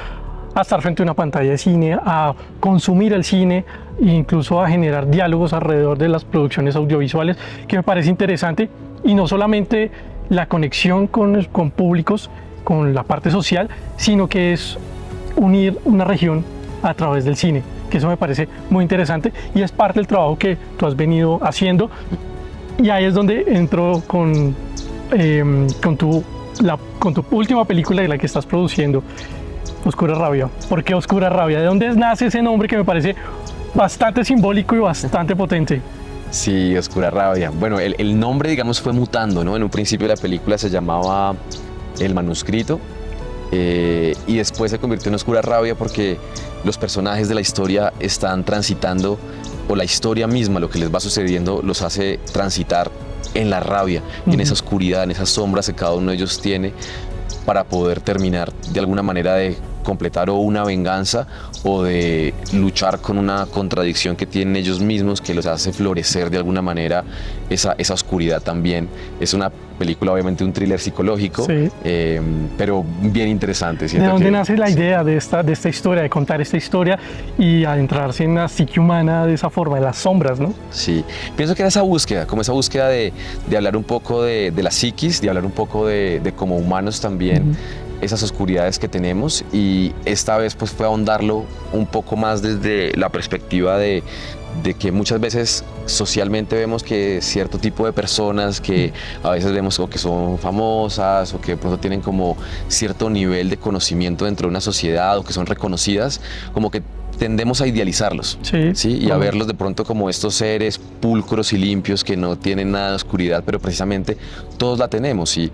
a estar frente a una pantalla de cine, a consumir el cine e incluso a generar diálogos alrededor de las producciones audiovisuales, que me parece interesante. Y no solamente la conexión con públicos, con la parte social, sino que es unir una región a través del cine, que eso me parece muy interesante y es parte del trabajo que tú has venido haciendo. Y ahí es donde entro con tu última película de la que estás produciendo, Oscura Rabia. ¿Por qué Oscura Rabia? ¿De dónde nace ese nombre que me parece bastante simbólico y bastante potente? Sí, Oscura Rabia. Bueno, el nombre, digamos, fue mutando, ¿no? En un principio la película se llamaba El Manuscrito y después se convirtió en Oscura Rabia porque los personajes de la historia están transitando, o la historia misma, lo que les va sucediendo, los hace transitar en la rabia, y en esa oscuridad, en esas sombras que cada uno de ellos tiene, para poder terminar de alguna manera de completar o una venganza o de luchar con una contradicción que tienen ellos mismos que los hace florecer de alguna manera esa oscuridad también. Es una película, obviamente un thriller psicológico, pero bien interesante. ¿De dónde nace la idea de esta historia, de contar esta historia y adentrarse en la psique humana de esa forma, de las sombras, ¿no? Sí, pienso que era esa búsqueda, como esa búsqueda de hablar un poco de la psiquis, de hablar un poco de como humanos también, esas oscuridades que tenemos, y esta vez pues fue ahondarlo un poco más desde la perspectiva de que muchas veces socialmente vemos que cierto tipo de personas que a veces vemos o que son famosas o que de pronto tienen como cierto nivel de conocimiento dentro de una sociedad o que son reconocidas, como que tendemos a idealizarlos, ¿sí? Y a verlos de pronto como estos seres pulcros y limpios que no tienen nada de oscuridad, pero precisamente todos la tenemos, y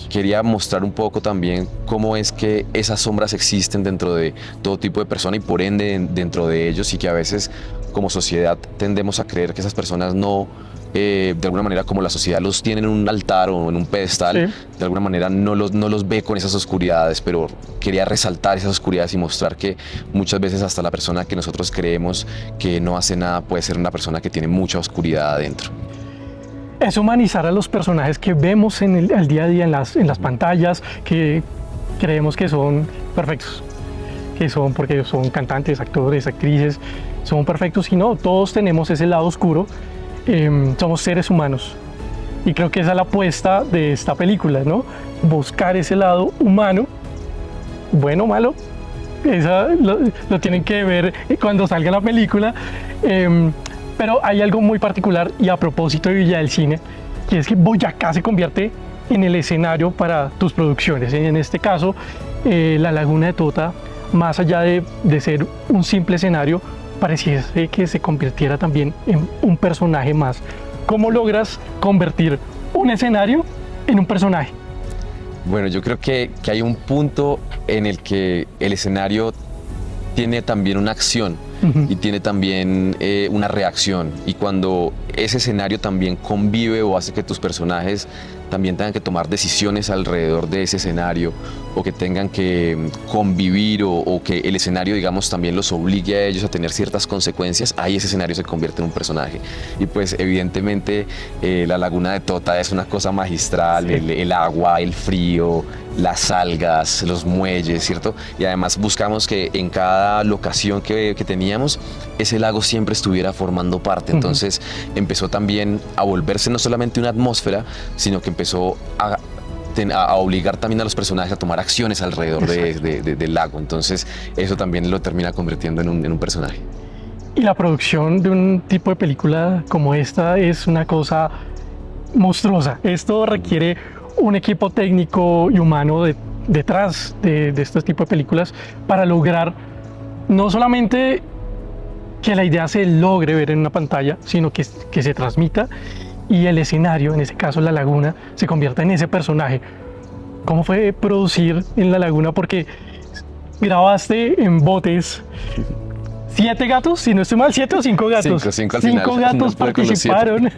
quería mostrar un poco también cómo es que esas sombras existen dentro de todo tipo de persona y por ende dentro de ellos, y que a veces como sociedad tendemos a creer que esas personas no, de alguna manera, como la sociedad los tiene en un altar o en un pedestal, de alguna manera no los ve con esas oscuridades, pero quería resaltar esas oscuridades y mostrar que muchas veces hasta la persona que nosotros creemos que no hace nada puede ser una persona que tiene mucha oscuridad adentro. Es humanizar a los personajes que vemos en el día a día en las pantallas, que creemos que son perfectos, que son porque son cantantes, actores, actrices, son perfectos, y no, todos tenemos ese lado oscuro. Somos seres humanos, y creo que esa es la apuesta de esta película, ¿no? Buscar ese lado humano, bueno o malo, lo tienen que ver cuando salga la película, pero hay algo muy particular, y a propósito de Villa del Cine, que es que Boyacá se convierte en el escenario para tus producciones. En este caso, la Laguna de Tota, más allá de ser un simple escenario, pareciese que se convirtiera también en un personaje más. ¿Cómo logras convertir un escenario en un personaje? Bueno, yo creo que hay un punto en el que el escenario tiene también una acción y tiene también una reacción. Y cuando ese escenario también convive o hace que tus personajes también tengan que tomar decisiones alrededor de ese escenario o que tengan que convivir o que el escenario, digamos, también los obligue a ellos a tener ciertas consecuencias, ahí ese escenario se convierte en un personaje. Y pues evidentemente la Laguna de Tota es una cosa magistral, sí. El agua, el frío, las algas, los muelles, ¿cierto? Y además buscamos que en cada locación que teníamos, ese lago siempre estuviera formando parte. Entonces empezó también a volverse no solamente una atmósfera, sino que empezó a obligar también a los personajes a tomar acciones alrededor del lago. Entonces eso también lo termina convirtiendo en un personaje. Y la producción de un tipo de película como esta es una cosa monstruosa. Esto requiere un equipo técnico y humano detrás de este tipo de películas para lograr no solamente que la idea se logre ver en una pantalla, sino que se transmita y el escenario, en ese caso la laguna, se convierta en ese personaje. ¿Cómo fue producir en la laguna? Porque grabaste en botes 7 gatos, si no estoy mal, 7 o 5 gatos. 5 al final. 5 gatos participaron.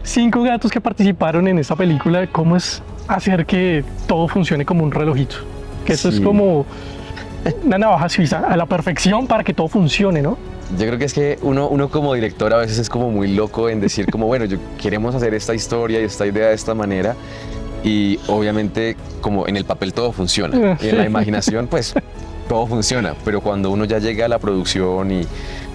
5 gatos que participaron en esta película. ¿Cómo es hacer que todo funcione como un relojito? Que eso es como una navaja suiza a la perfección para que todo funcione, ¿no? Yo creo que es que uno como director a veces es como muy loco en decir como, bueno, queremos hacer esta historia y esta idea de esta manera, y obviamente como en el papel todo funciona y en la imaginación pues todo funciona, pero cuando uno ya llega a la producción y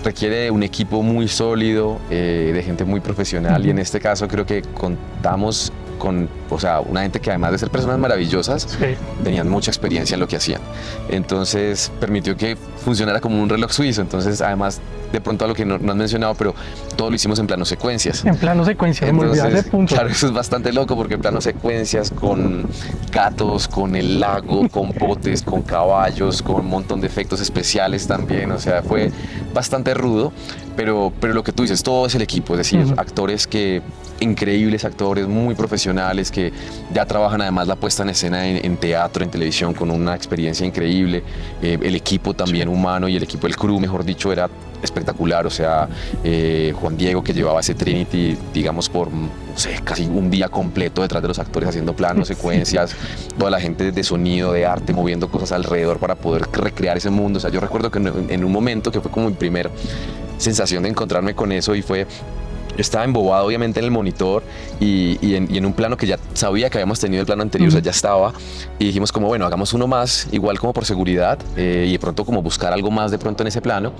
requiere un equipo muy sólido, de gente muy profesional, y en este caso creo que contamos con, o sea, una gente que además de ser personas maravillosas, tenían mucha experiencia en lo que hacían. Entonces permitió que funcionara como un reloj suizo. Entonces, además, de pronto algo que no has mencionado, pero todo lo hicimos en plano secuencias. En plano secuencias, entonces, claro, eso es bastante loco porque en plano secuencias, con gatos, con el lago, con botes, con caballos, con un montón de efectos especiales también. O sea, fue bastante rudo, pero lo que tú dices, todo es el equipo, es decir, actores increíbles actores, muy profesionales, que ya trabajan además la puesta en escena en teatro, en televisión, con una experiencia increíble. El equipo también humano y el equipo, el crew, mejor dicho, era espectacular. O sea, Juan Diego, que llevaba ese Trinity, digamos, por, no sé, casi un día completo detrás de los actores haciendo planos, secuencias, toda la gente de sonido, de arte, moviendo cosas alrededor para poder recrear ese mundo. O sea, yo recuerdo que en un momento que fue como mi primer sensación de encontrarme con eso, y fue... Yo estaba embobado obviamente en el monitor y en un plano que ya sabía que habíamos tenido el plano anterior, o sea, ya estaba, y dijimos como, bueno, hagamos uno más, igual como por seguridad, y de pronto como buscar algo más de pronto en ese plano,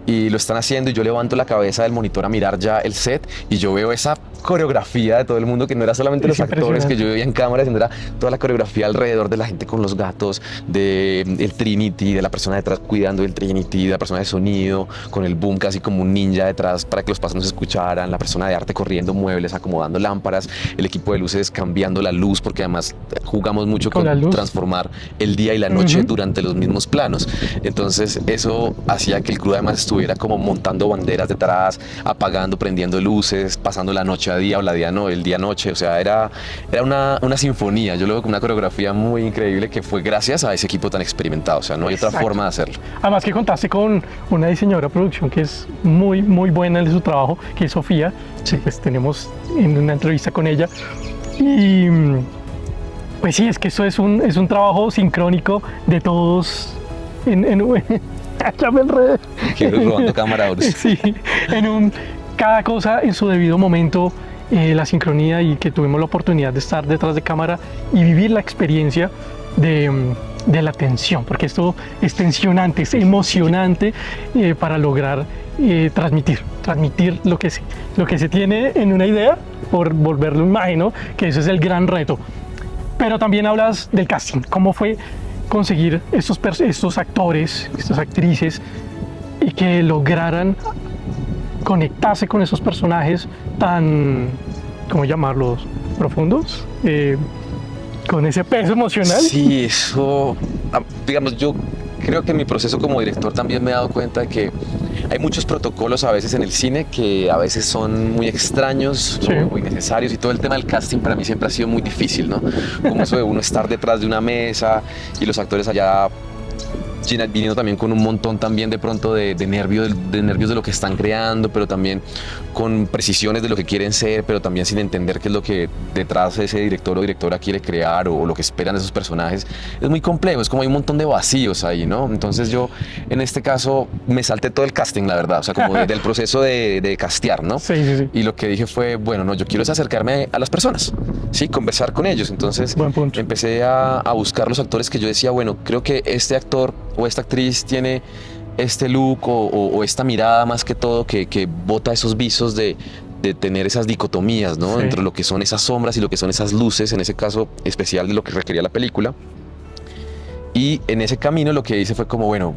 y lo están haciendo, y yo levanto la cabeza del monitor a mirar ya el set, y yo veo esa coreografía de todo el mundo, que no era solamente los actores que yo veía en cámara, sino era toda la coreografía alrededor de la gente con los gatos, del Trinity, de la persona detrás cuidando del Trinity, de la persona de sonido, con el boom casi como un ninja detrás para que los pasos no se escucharan, la persona de arte corriendo muebles, acomodando lámparas, el equipo de luces cambiando la luz, porque además jugamos mucho con transformar el día y la noche durante los mismos planos. Entonces eso hacía que el crew además estuviera como montando banderas detrás, apagando, prendiendo luces, pasando la noche a día o el día noche. O sea, era una sinfonía. Yo lo veo como una coreografía muy increíble, que fue gracias a ese equipo tan experimentado. O sea, no hay otra forma de hacerlo. Además que contaste con una diseñadora de producción que es muy, muy buena en su trabajo, que es Sofía. Sí. Pues tenemos en una entrevista con ella. Y pues sí, es que eso es un trabajo sincrónico de todos ya me enredé. Quiero robando cámara ahora. Sí, cada cosa en su debido momento, la sincronía, y que tuvimos la oportunidad de estar detrás de cámara y vivir la experiencia de la tensión, porque esto es tensionante, es emocionante, para lograr transmitir lo que se tiene en una idea, por volverlo imagen, ¿no? Que ese es el gran reto. Pero también hablas del casting. ¿Cómo fue conseguir estos actores, estas actrices, y que lograran conectarse con esos personajes tan, ¿cómo llamarlos? ¿Profundos? con ese peso emocional. Sí, eso, digamos, yo creo que en mi proceso como director también me he dado cuenta de que hay muchos protocolos a veces en el cine que a veces son muy extraños, Sí. o muy necesarios, y todo el tema del casting para mí siempre ha sido muy difícil, ¿no? Como eso de uno estar detrás de una mesa y los actores allá viniendo también con un montón también de pronto de nervios de lo que están creando, pero también con precisiones de lo que quieren ser, pero también sin entender qué es lo que detrás ese director o directora quiere crear o lo que esperan de esos personajes. Es muy complejo, es como hay un montón de vacíos ahí, ¿no? Entonces yo en este caso me salté todo el casting, la verdad, o sea, como del proceso de castear, ¿no? Sí, sí, sí. Y lo que dije fue, bueno, no, yo quiero es acercarme a las personas, ¿sí? Conversar con ellos. Entonces Buen punto. empecé a buscar los actores que yo decía, bueno, creo que este actor o esta actriz tiene este look o esta mirada más que todo que bota esos visos de tener esas dicotomías, ¿no? Sí. Entre lo que son esas sombras y lo que son esas luces, en ese caso especial de lo que requería la película. Y en ese camino lo que hice fue como, bueno,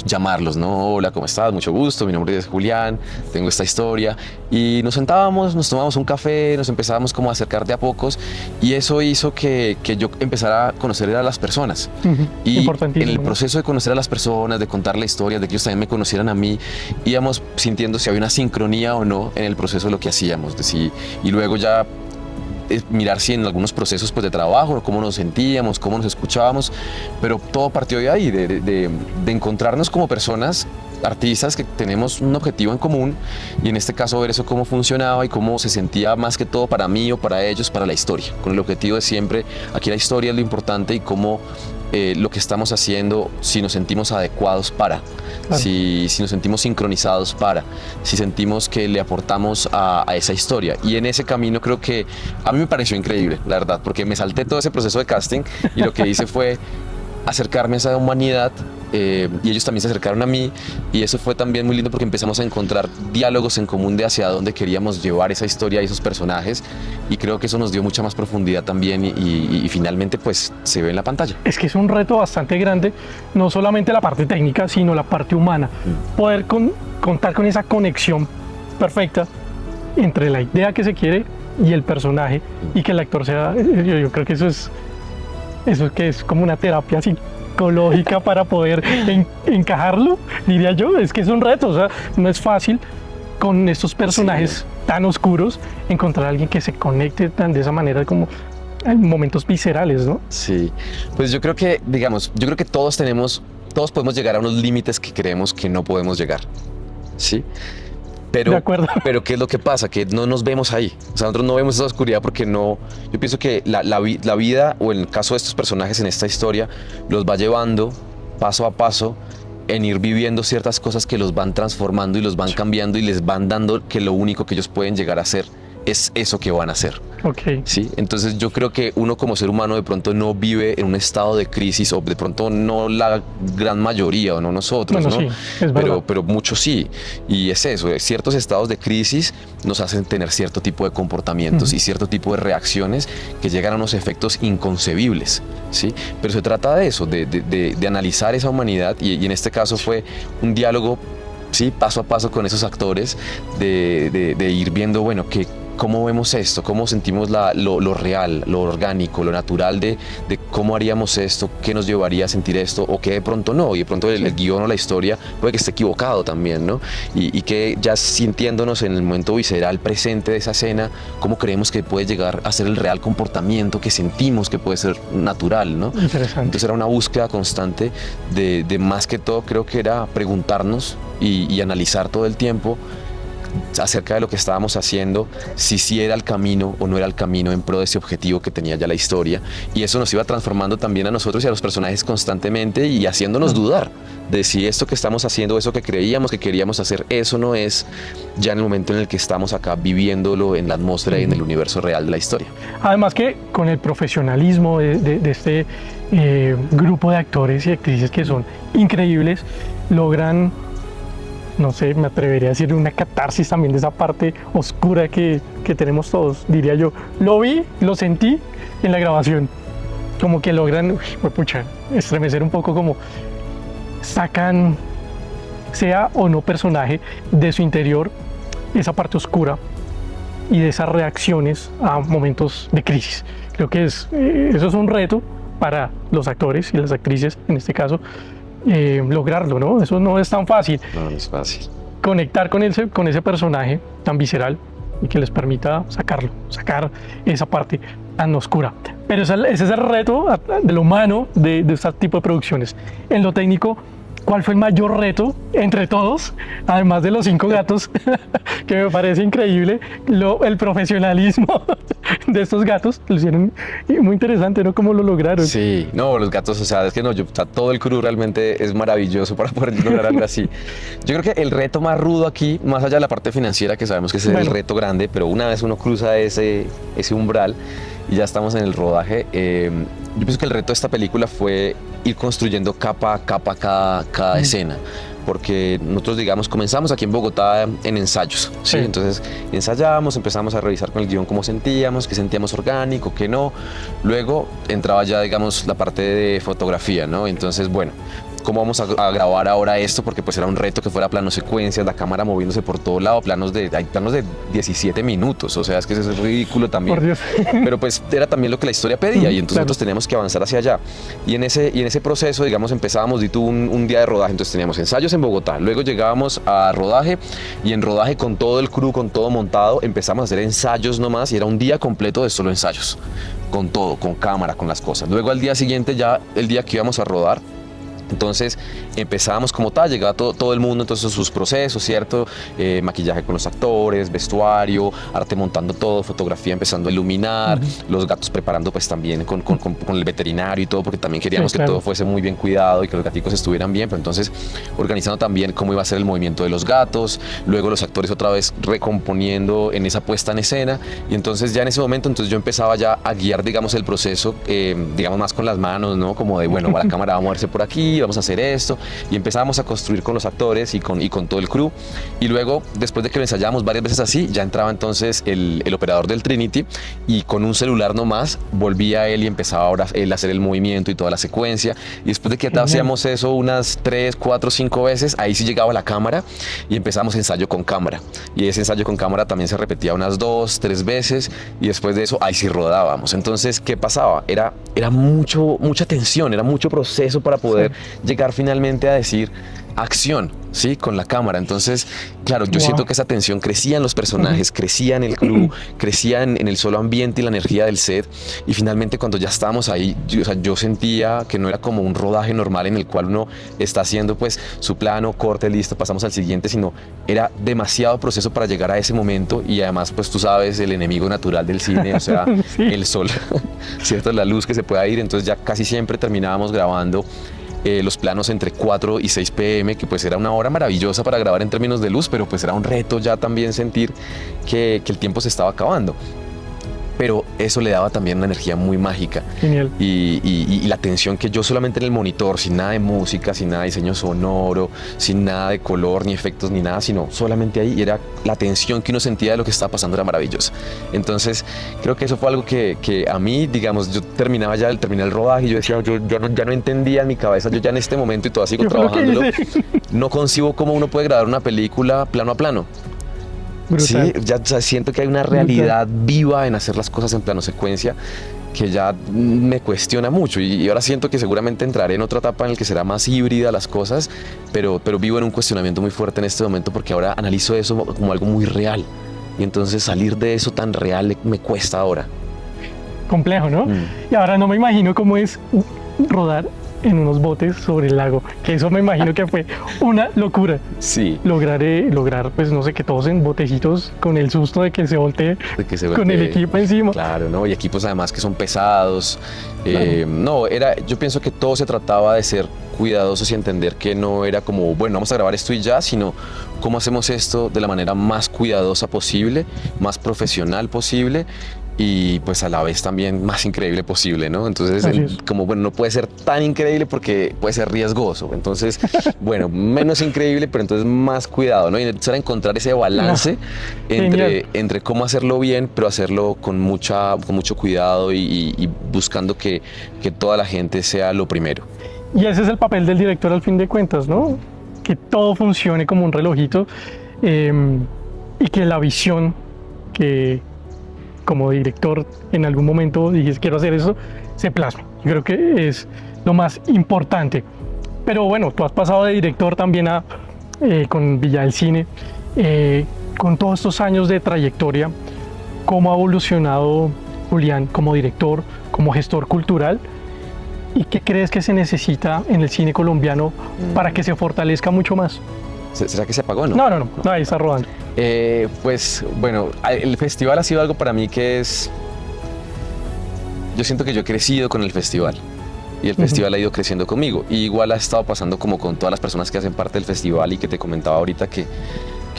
llamarlos, ¿no? Hola, ¿cómo estás? Mucho gusto, mi nombre es Julián, tengo esta historia. Y nos sentábamos, nos tomábamos un café, nos empezábamos como a acercar de a pocos y eso hizo que yo empezara a conocer a las personas. Ujú. Y en Importantísimo, el ¿no? proceso de conocer a las personas, de contar la historia, de que ellos también me conocieran a mí, íbamos sintiendo si había una sincronía o no en el proceso de lo que hacíamos. Y luego ya mirar si en algunos procesos pues, de trabajo, cómo nos sentíamos, cómo nos escuchábamos, pero todo partió de ahí, de encontrarnos como personas, artistas que tenemos un objetivo en común y en este caso ver eso cómo funcionaba y cómo se sentía más que todo para mí o para ellos, para la historia, con el objetivo de siempre, aquí la historia es lo importante y cómo lo que estamos haciendo, si nos sentimos adecuados para, Claro. si nos sentimos sincronizados para, si sentimos que le aportamos a esa historia. Y en ese camino creo que a mí me pareció increíble, la verdad, porque me salté todo ese proceso de casting y lo que hice fue acercarme a esa humanidad y ellos también se acercaron a mí y eso fue también muy lindo porque empezamos a encontrar diálogos en común de hacia dónde queríamos llevar esa historia y esos personajes y creo que eso nos dio mucha más profundidad también y finalmente pues se ve en la pantalla. Es que es un reto bastante grande, no solamente la parte técnica, sino la parte humana. Poder contar con esa conexión perfecta entre la idea que se quiere y el personaje y que el actor sea, yo creo que eso es que es como una terapia psicológica para poder encajarlo, diría yo. Es que es un reto, o sea, no es fácil con estos personajes tan oscuros encontrar a alguien que se conecte de esa manera como en momentos viscerales, ¿no? Sí, pues yo creo que, digamos, todos podemos llegar a unos límites que creemos que no podemos llegar, ¿sí? De acuerdo. Pero ¿qué es lo que pasa? Que no nos vemos ahí. O sea, nosotros no vemos esa oscuridad porque no... Yo pienso que la vida, o en el caso de estos personajes en esta historia, los va llevando paso a paso en ir viviendo ciertas cosas que los van transformando y los van cambiando y les van dando que lo único que ellos pueden llegar a hacer es eso que van a hacer. Ok. ¿Sí? Entonces yo creo que uno como ser humano de pronto no vive en un estado de crisis o de pronto no la gran mayoría o no nosotros, Bueno, ¿no? sí, es verdad. Pero muchos sí. Y es eso, ciertos estados de crisis nos hacen tener cierto tipo de comportamientos y cierto tipo de reacciones que llegan a unos efectos inconcebibles, ¿sí? Pero se trata de eso, de analizar esa humanidad y en este caso fue un diálogo, sí, paso a paso con esos actores, de ir viendo, bueno, cómo vemos esto, cómo sentimos lo real, lo orgánico, lo natural de cómo haríamos esto, qué nos llevaría a sentir esto o qué de pronto no, y de pronto el guión o la historia puede que esté equivocado también, ¿no? Y que ya sintiéndonos en el momento visceral presente de esa escena, cómo creemos que puede llegar a ser el real comportamiento que sentimos que puede ser natural, ¿no? Interesante. Entonces era una búsqueda constante de más que todo, creo que era preguntarnos y analizar todo el tiempo acerca de lo que estábamos haciendo, si era el camino o no era el camino en pro de ese objetivo que tenía ya la historia, y eso nos iba transformando también a nosotros y a los personajes constantemente y haciéndonos dudar de si esto que estamos haciendo, eso que creíamos que queríamos hacer, eso no es ya en el momento en el que estamos acá viviéndolo en la atmósfera y en el universo real de la historia. Además que con el profesionalismo de este grupo de actores y actrices que son increíbles, logran, no sé, me atrevería a decir una catarsis también de esa parte oscura que tenemos todos, diría yo. Lo vi, lo sentí en la grabación, como que logran, pucha, estremecer un poco, como sacan, sea o no personaje, de su interior esa parte oscura y de esas reacciones a momentos de crisis. Creo que eso es un reto para los actores y las actrices, en este caso, lograrlo, ¿no? Eso no es tan fácil. No, no es fácil. Conectar con ese personaje tan visceral y que les permita sacar esa parte tan oscura. Pero ese es el reto de lo humano de este tipo de producciones. En lo técnico, ¿cuál fue el mayor reto entre todos? Además de los 5 gatos, que me parece increíble, el profesionalismo de estos gatos, lo hicieron muy interesante, ¿no? ¿Cómo lo lograron? Sí, no, los gatos, o sea, es que no, o sea, todo el crew realmente es maravilloso para poder lograr algo así. Yo creo que el reto más rudo aquí, más allá de la parte financiera, que sabemos que ese es el reto grande, pero una vez uno cruza ese umbral y ya estamos en el rodaje, yo pienso que el reto de esta película fue ir construyendo capa a capa cada escena. Porque nosotros, digamos, comenzamos aquí en Bogotá en ensayos, ¿sí? Entonces ensayamos, empezamos a revisar con el guión cómo sentíamos, qué sentíamos orgánico, qué no. Luego entraba ya, digamos, la parte de fotografía, ¿no? Entonces, bueno, ¿cómo vamos a grabar ahora esto? Porque pues era un reto que fuera plano secuencias, la cámara moviéndose por todo lado, hay planos de 17 minutos, o sea, es que eso es ridículo también. Por Dios. Pero pues era también lo que la historia pedía y entonces nosotros teníamos que avanzar hacia allá. Y en ese proceso, digamos, empezábamos, un día de rodaje, entonces teníamos ensayos en Bogotá, luego llegábamos a rodaje y en rodaje con todo el crew, con todo montado, empezamos a hacer ensayos nomás y era un día completo de solo ensayos, con todo, con cámara, con las cosas. Luego al día siguiente, ya el día que íbamos a rodar, entonces empezábamos como tal, llegaba todo el mundo, entonces sus procesos, ¿cierto? Maquillaje con los actores, vestuario, arte montando todo, fotografía empezando a iluminar, los gatos preparando pues también con el veterinario y todo, porque también queríamos que todo fuese muy bien cuidado y que los gaticos estuvieran bien, pero entonces organizando también cómo iba a ser el movimiento de los gatos, luego los actores otra vez recomponiendo en esa puesta en escena y entonces ya en ese momento entonces yo empezaba ya a guiar, digamos, el proceso, digamos, más con las manos, ¿no? Como de, bueno, la cámara va a moverse por aquí, vamos a hacer esto, y empezábamos a construir con los actores y con todo el crew, y luego después de que lo ensayábamos varias veces así, ya entraba entonces el operador del Trinity y con un celular nomás volvía él y empezaba ahora él a hacer el movimiento y toda la secuencia, y después de que hacíamos eso unas 3, 4, 5 veces, ahí sí llegaba la cámara y empezamos ensayo con cámara, y ese ensayo con cámara también se repetía unas 2, 3 veces, y después de eso ahí sí rodábamos. Entonces, ¿qué pasaba? Era mucha tensión, era mucho proceso para poder llegar finalmente a decir acción, ¿sí? Con la cámara. Entonces, claro, yo siento que esa tensión crecía en los personajes, crecía en el crew, crecía en el solo ambiente y la energía del set, y finalmente cuando ya estábamos ahí, yo sentía que no era como un rodaje normal en el cual uno está haciendo pues su plano, corte, listo, pasamos al siguiente, sino era demasiado proceso para llegar a ese momento, y además pues tú sabes, el enemigo natural del cine, o sea, el sol, ¿cierto? La luz que se pueda ir, entonces ya casi siempre terminábamos grabando los planos entre 4 y 6 pm, que pues era una hora maravillosa para grabar en términos de luz, pero pues era un reto ya también sentir que el tiempo se estaba acabando. Pero eso le daba también una energía muy mágica. Genial. Y la tensión que yo solamente en el monitor, sin nada de música, sin nada de diseño sonoro, sin nada de color, ni efectos, ni nada, sino solamente ahí, y era la tensión que uno sentía de lo que estaba pasando, era maravillosa. Entonces, creo que eso fue algo que a mí, digamos, yo terminé el rodaje y yo decía, ya no entendía en mi cabeza, yo ya en este momento, y todavía sigo trabajándolo, no concibo cómo uno puede grabar una película plano a plano. Brutal. Sí, ya siento que hay una realidad viva en hacer las cosas en plano secuencia que ya me cuestiona mucho, y ahora siento que seguramente entraré en otra etapa en la que será más híbrida las cosas, pero vivo en un cuestionamiento muy fuerte en este momento porque ahora analizo eso como algo muy real, y entonces salir de eso tan real me cuesta ahora. Complejo, ¿no? Y ahora no me imagino cómo es rodar en unos botes sobre el lago, que eso me imagino que fue una locura. Sí. Lograr, pues no sé, que todos en botecitos con el susto de que se voltee, con el equipo encima. Claro, ¿no? Y equipos además que son pesados. Claro. Yo pienso que todo se trataba de ser cuidadosos y entender que no era como, bueno, vamos a grabar esto y ya, sino cómo hacemos esto de la manera más cuidadosa posible, más profesional posible, y pues a la vez también más increíble posible, ¿no? Entonces, como bueno, no puede ser tan increíble porque puede ser riesgoso. Entonces, bueno, menos increíble, pero entonces más cuidado, ¿no? Y empezar a encontrar ese balance entre cómo hacerlo bien, pero hacerlo con mucho cuidado y buscando que toda la gente sea lo primero. Y ese es el papel del director al fin de cuentas, ¿no? Que todo funcione como un relojito, y que la visión que como director en algún momento dijiste quiero hacer eso, se plasme. Yo creo que es lo más importante. Pero bueno, tú has pasado de director también con Villa del Cine. Con todos estos años de trayectoria, ¿cómo ha evolucionado Julián como director, como gestor cultural? ¿Y qué crees que se necesita en el cine colombiano para que se fortalezca mucho más? ¿Será que se apagó, no? No, ahí está rodando. Pues bueno, el festival ha sido algo para mí que es... Yo siento que yo he crecido con el festival y el festival ha ido creciendo conmigo. Y igual ha estado pasando como con todas las personas que hacen parte del festival y que te comentaba ahorita que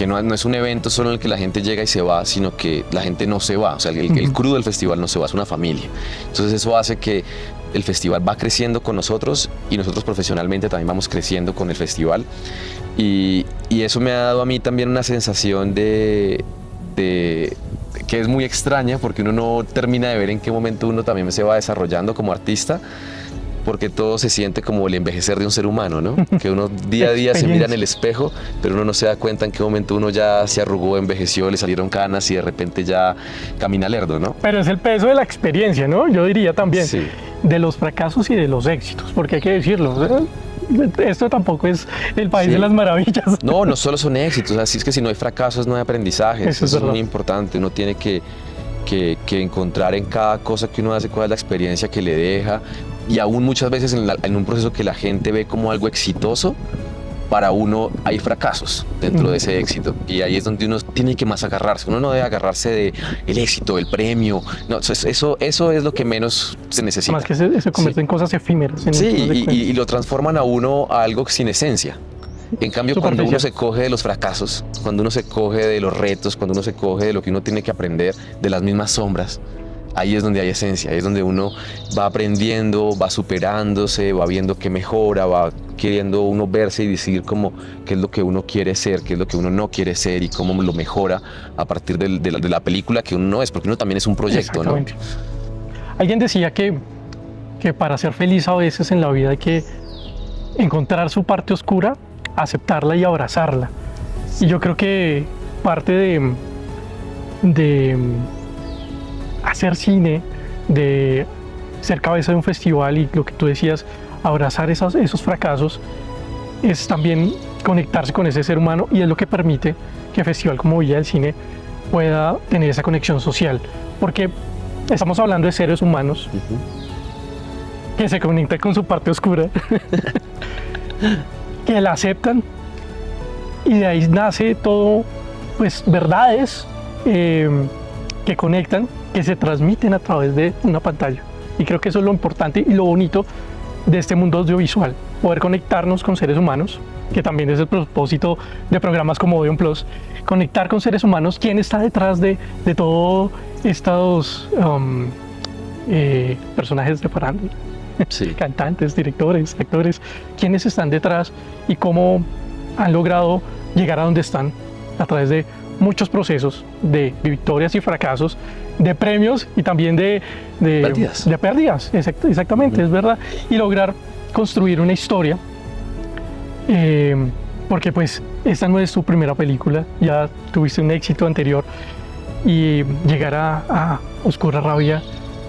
no es un evento solo en el que la gente llega y se va, sino que la gente no se va. O sea, el crew del festival no se va, es una familia. Entonces eso hace que el festival va creciendo con nosotros y nosotros profesionalmente también vamos creciendo con el festival. Y eso me ha dado a mí también una sensación de que es muy extraña, porque uno no termina de ver en qué momento uno también se va desarrollando como artista, porque todo se siente como el envejecer de un ser humano, ¿no? Que uno día a día se mira en el espejo, pero uno no se da cuenta en qué momento uno ya se arrugó, envejeció, le salieron canas y de repente ya camina lerdo, ¿no? Pero es el peso de la experiencia, ¿no? Yo diría también, Sí. de los fracasos y de los éxitos, porque hay que decirlo, esto tampoco es el país de las maravillas. No solo son éxitos, así es que si no hay fracasos no hay aprendizajes, Eso es muy importante, uno tiene que encontrar en cada cosa que uno hace cuál es la experiencia que le deja. Y aún muchas veces en un proceso que la gente ve como algo exitoso, para uno hay fracasos dentro de ese éxito. Y ahí es donde uno tiene que más agarrarse. Uno no debe agarrarse del éxito, del premio. No, eso es lo que menos se necesita. Más que se convierte en cosas efímeras. Y lo transforman a uno a algo sin esencia. En cambio, cuando uno se coge de los fracasos, cuando uno se coge de los retos, cuando uno se coge de lo que uno tiene que aprender, de las mismas sombras, ahí es donde hay esencia, ahí es donde uno va aprendiendo, va superándose, va viendo qué mejora, va queriendo uno verse y decidir qué es lo que uno quiere ser, qué es lo que uno no quiere ser y cómo lo mejora a partir de la película que uno no es, porque uno también es un proyecto, ¿no? Alguien decía que para ser feliz a veces en la vida hay que encontrar su parte oscura, aceptarla y abrazarla. Y yo creo que parte de hacer cine, de ser cabeza de un festival y lo que tú decías, abrazar esos fracasos, es también conectarse con ese ser humano, y es lo que permite que festival como Villa del Cine pueda tener esa conexión social, porque estamos hablando de seres humanos que se conectan con su parte oscura, que la aceptan, y de ahí nace todo, pues verdades que conectan, que se transmiten a través de una pantalla. Y creo que eso es lo importante y lo bonito de este mundo audiovisual, poder conectarnos con seres humanos, que también es el propósito de programas como Odeon Plus, conectar con seres humanos, quién está detrás de todos estos personajes de farándula, cantantes, directores, actores, quiénes están detrás y cómo han logrado llegar a donde están a través de muchos procesos de victorias y fracasos, de premios y también de pérdidas. Exactamente, es verdad. Y lograr construir una historia, porque pues esta no es tu primera película, ya tuviste un éxito anterior, y llegar a Oscura Rabia,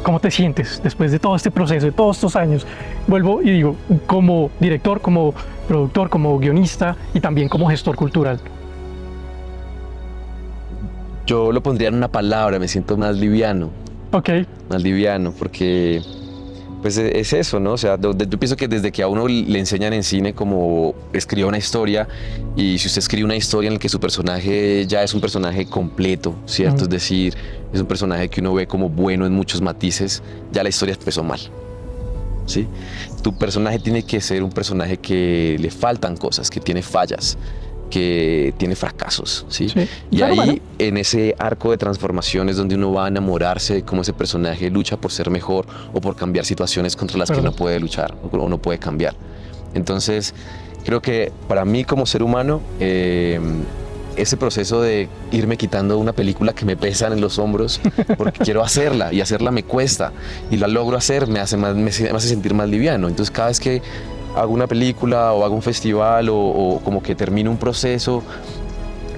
¿cómo te sientes después de todo este proceso, de todos estos años? Vuelvo y digo, como director, como productor, como guionista y también como gestor cultural. Yo lo pondría en una palabra, me siento más liviano. Ok. Más liviano, porque pues es eso, ¿no? O sea, yo pienso que desde que a uno le enseñan en cine como escriba una historia, y si usted escribe una historia en la que su personaje ya es un personaje completo, ¿cierto? Es decir, es un personaje que uno ve como bueno en muchos matices, ya la historia empezó mal, ¿sí? Tu personaje tiene que ser un personaje que le faltan cosas, que tiene fallas, que tiene fracasos, ¿sí? Y ahí, en ese arco de transformación, es donde uno va a enamorarse de cómo ese personaje lucha por ser mejor o por cambiar situaciones contra las que no puede luchar o no puede cambiar. Entonces, creo que para mí como ser humano, ese proceso de irme quitando una película que me pesan en los hombros, porque quiero hacerla, y hacerla me cuesta, y la logro hacer, me hace sentir más liviano. Entonces, cada vez que hago una película o hago un festival o como que termino un proceso,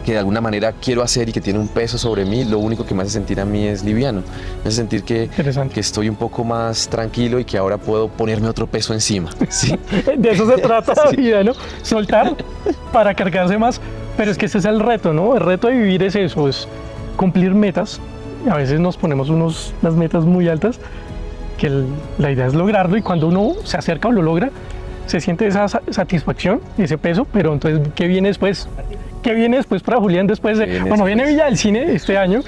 que de alguna manera quiero hacer y que tiene un peso sobre mí, lo único que me hace sentir a mí es liviano. Me hace sentir que estoy un poco más tranquilo y que ahora puedo ponerme otro peso encima. ¿Sí? De eso se trata la Sí. vida, ¿no? Soltar para cargarse más. Pero es que ese es el reto, ¿no? El reto de vivir es eso, es cumplir metas. A veces nos ponemos unas metas muy altas, que la idea es lograrlo, y cuando uno se acerca o lo logra, se siente esa satisfacción, ese peso. Pero entonces, ¿qué viene después? ¿Qué viene después para Julián después de...? Bueno, viene Villa del Cine este año,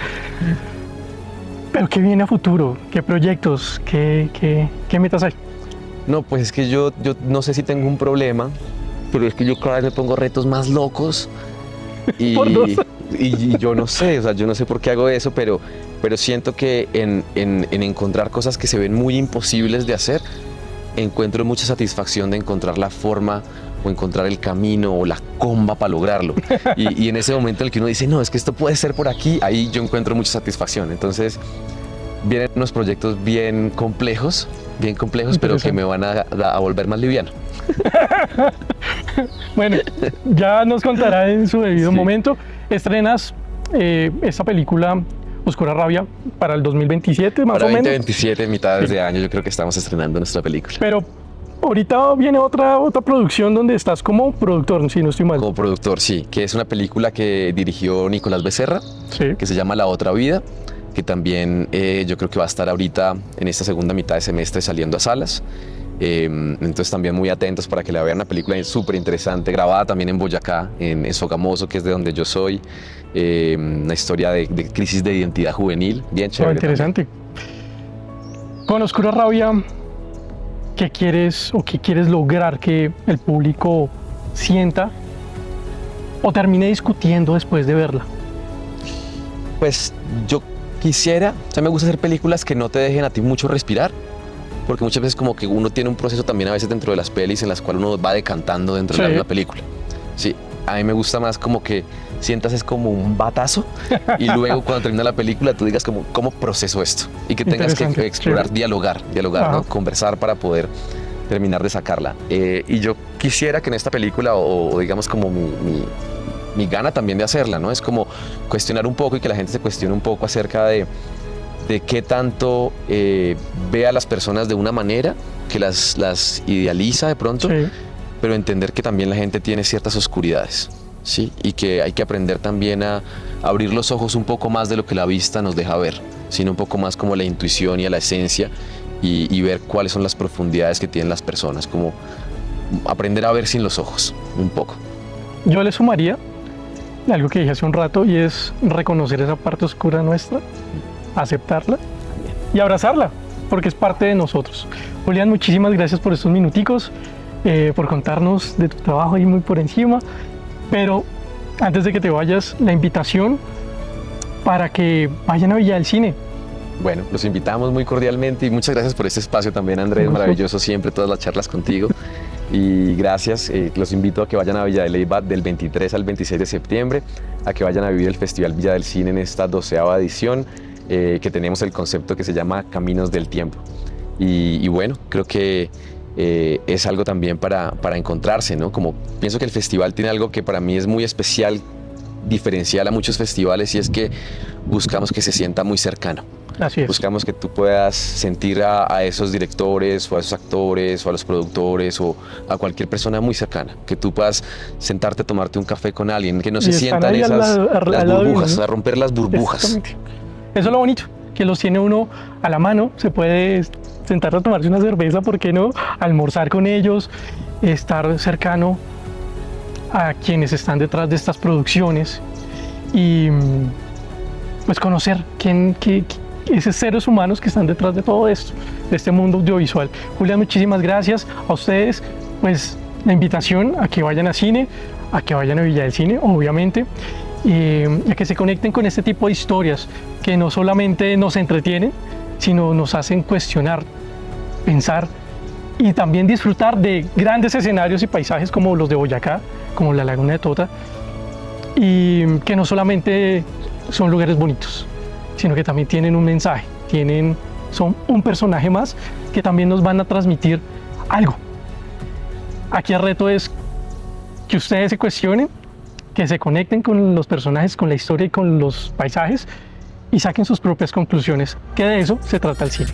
pero ¿qué viene a futuro? ¿Qué proyectos? ¿Qué metas hay? No, pues es que yo no sé si tengo un problema, pero es que yo cada vez me pongo retos más locos y, Por dos. y yo no sé, o sea, yo no sé por qué hago eso, pero siento que en encontrar cosas que se ven muy imposibles de hacer, encuentro mucha satisfacción de encontrar la forma o encontrar el camino o la comba para lograrlo. Y en ese momento en el que uno dice, no, es que esto puede ser por aquí, ahí yo encuentro mucha satisfacción. Entonces vienen unos proyectos bien complejos, pero que me van a volver más liviano. Bueno, ya nos contará en su debido Sí. momento. Estrenas esta película Oscura Rabia para el 2027, más Para o menos. 2027, mitades de año, yo creo que estamos estrenando nuestra película. Pero ahorita viene otra producción donde estás como productor, si no estoy mal. Como productor, sí, que es una película que dirigió Nicolás Becerra, Sí. que se llama La Otra Vida, que también yo creo que va a estar ahorita en esta segunda mitad de semestre saliendo a salas. Entonces también muy atentos para que la vean. Una película súper interesante, grabada también en Boyacá, en Sogamoso, que es de donde yo soy. Una historia de crisis de identidad juvenil, bien chévere. Interesante. Con Oscura Rabia, ¿qué quieres lograr que el público sienta o termine discutiendo después de verla? Pues yo quisiera, o sea, me gusta hacer películas que no te dejen a ti mucho respirar, porque muchas veces como que uno tiene un proceso también a veces dentro de las pelis en las cuales uno va decantando dentro de la Sí. misma película. Sí, a mí me gusta más como que sientas es como un batazo y luego cuando termina la película tú digas como cómo proceso esto y que tengas que Interesante, explorar, sí. dialogar, Ajá. ¿no? Conversar para poder terminar de sacarla. Y yo quisiera que en esta película o digamos como mi gana también de hacerla, ¿no? Es como cuestionar un poco y que la gente se cuestione un poco acerca de qué tanto ve a las personas de una manera, que las idealiza de pronto, Sí. pero entender que también la gente tiene ciertas oscuridades, ¿sí? Y que hay que aprender también a abrir los ojos un poco más de lo que la vista nos deja ver, sino un poco más como la intuición y a la esencia y ver cuáles son las profundidades que tienen las personas, como aprender a ver sin los ojos, un poco. Yo le sumaría algo que dije hace un rato, y es reconocer esa parte oscura nuestra, aceptarla y abrazarla, porque es parte de nosotros. Julián, muchísimas gracias por estos minuticos, por contarnos de tu trabajo ahí muy por encima, pero antes de que te vayas, la invitación para que vayan a Villa del Cine. Bueno, los invitamos muy cordialmente y muchas gracias por este espacio también, Andrés. Un gusto. Maravilloso siempre todas las charlas contigo. Y gracias, los invito a que vayan a Villa de Leyva del 23 al 26 de septiembre, a que vayan a vivir el Festival Villa del Cine en esta 12ª edición, que tenemos el concepto que se llama Caminos del Tiempo. Y bueno, creo que es algo también para encontrarse, ¿no? Como pienso que el festival tiene algo que para mí es muy especial, diferencial a muchos festivales, y es que buscamos que se sienta muy cercano. Así es. Buscamos que tú puedas sentir a esos directores o a esos actores o a los productores o a cualquier persona muy cercana, que tú puedas sentarte a tomarte un café con alguien, que no Y se están sientan ahí al esas lado- al las lado de uno, burbujas, ¿no? a romper las burbujas. Exactamente. Eso es lo bonito, que los tiene uno a la mano, se puede sentar a tomarse una cerveza, ¿por qué no? Almorzar con ellos, estar cercano a quienes están detrás de estas producciones y pues conocer esos seres humanos que están detrás de todo esto, de este mundo audiovisual. Julián, muchísimas gracias a ustedes, pues la invitación a que vayan a cine, a que vayan a Villa del Cine, obviamente, y a que se conecten con este tipo de historias que no solamente nos entretienen, sino nos hacen cuestionar, pensar y también disfrutar de grandes escenarios y paisajes como los de Boyacá, como la Laguna de Tota, y que no solamente son lugares bonitos, sino que también tienen un mensaje, son un personaje más que también nos van a transmitir algo. Aquí el reto es que ustedes se cuestionen que se conecten con los personajes, con la historia y con los paisajes y saquen sus propias conclusiones, que de eso se trata el cine.